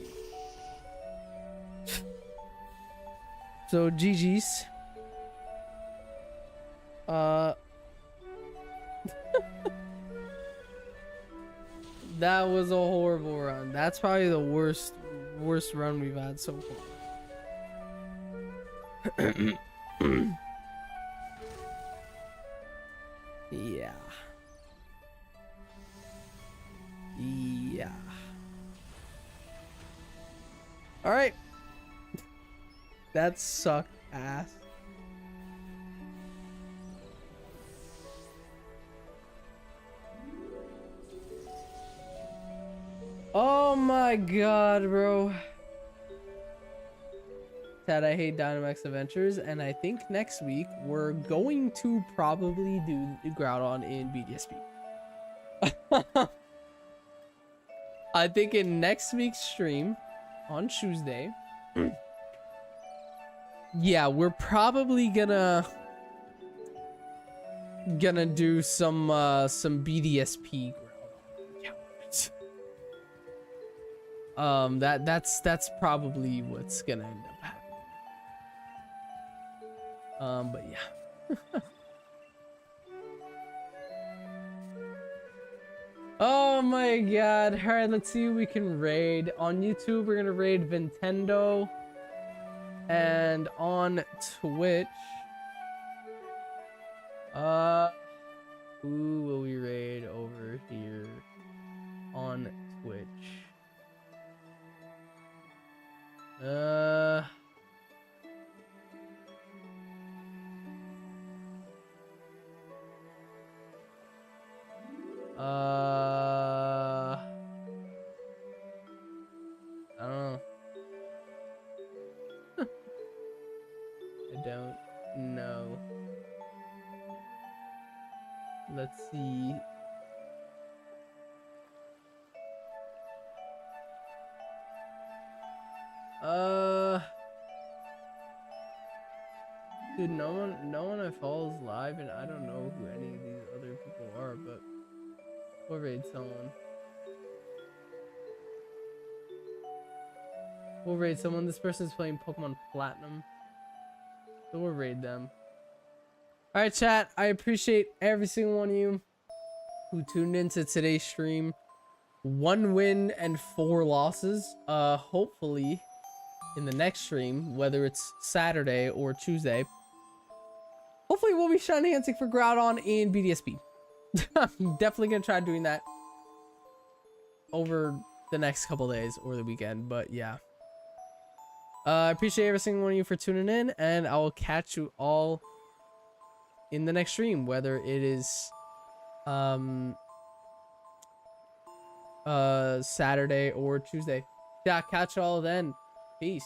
So GG's. That was a horrible run. That's probably the worst run we've had so far. Yeah. Yeah. All right. That sucked ass. Oh my god, bro. Tad, I hate Dynamax Adventures, and I think next week we're going to probably do Groudon in BDSP. I think in next week's stream on Tuesday, yeah, we're probably gonna do some BDSP Groudon. Yeah. That's probably what's gonna end up happening. But yeah. Oh my god. All right, let's see who we can raid. On YouTube, we're gonna raid Nintendo. And on Twitch, who will we raid over here on Twitch? I don't know. I don't know. Let's see. Dude, no one I follow is live, and I don't know who any of these other people are, but we'll raid someone. We'll raid someone. This person's playing Pokemon Platinum, so we'll raid them. All right, chat. I appreciate every single one of you who tuned into today's stream. 1 win and 4 losses. Hopefully, in the next stream, whether it's Saturday or Tuesday, hopefully we'll be shiny hunting for Groudon in BDSP. I'm definitely gonna try doing that over the next couple days or the weekend, but yeah. I appreciate every single one of you for tuning in, and I will catch you all in the next stream, whether it is Saturday or Tuesday. Yeah, catch you all then. Peace.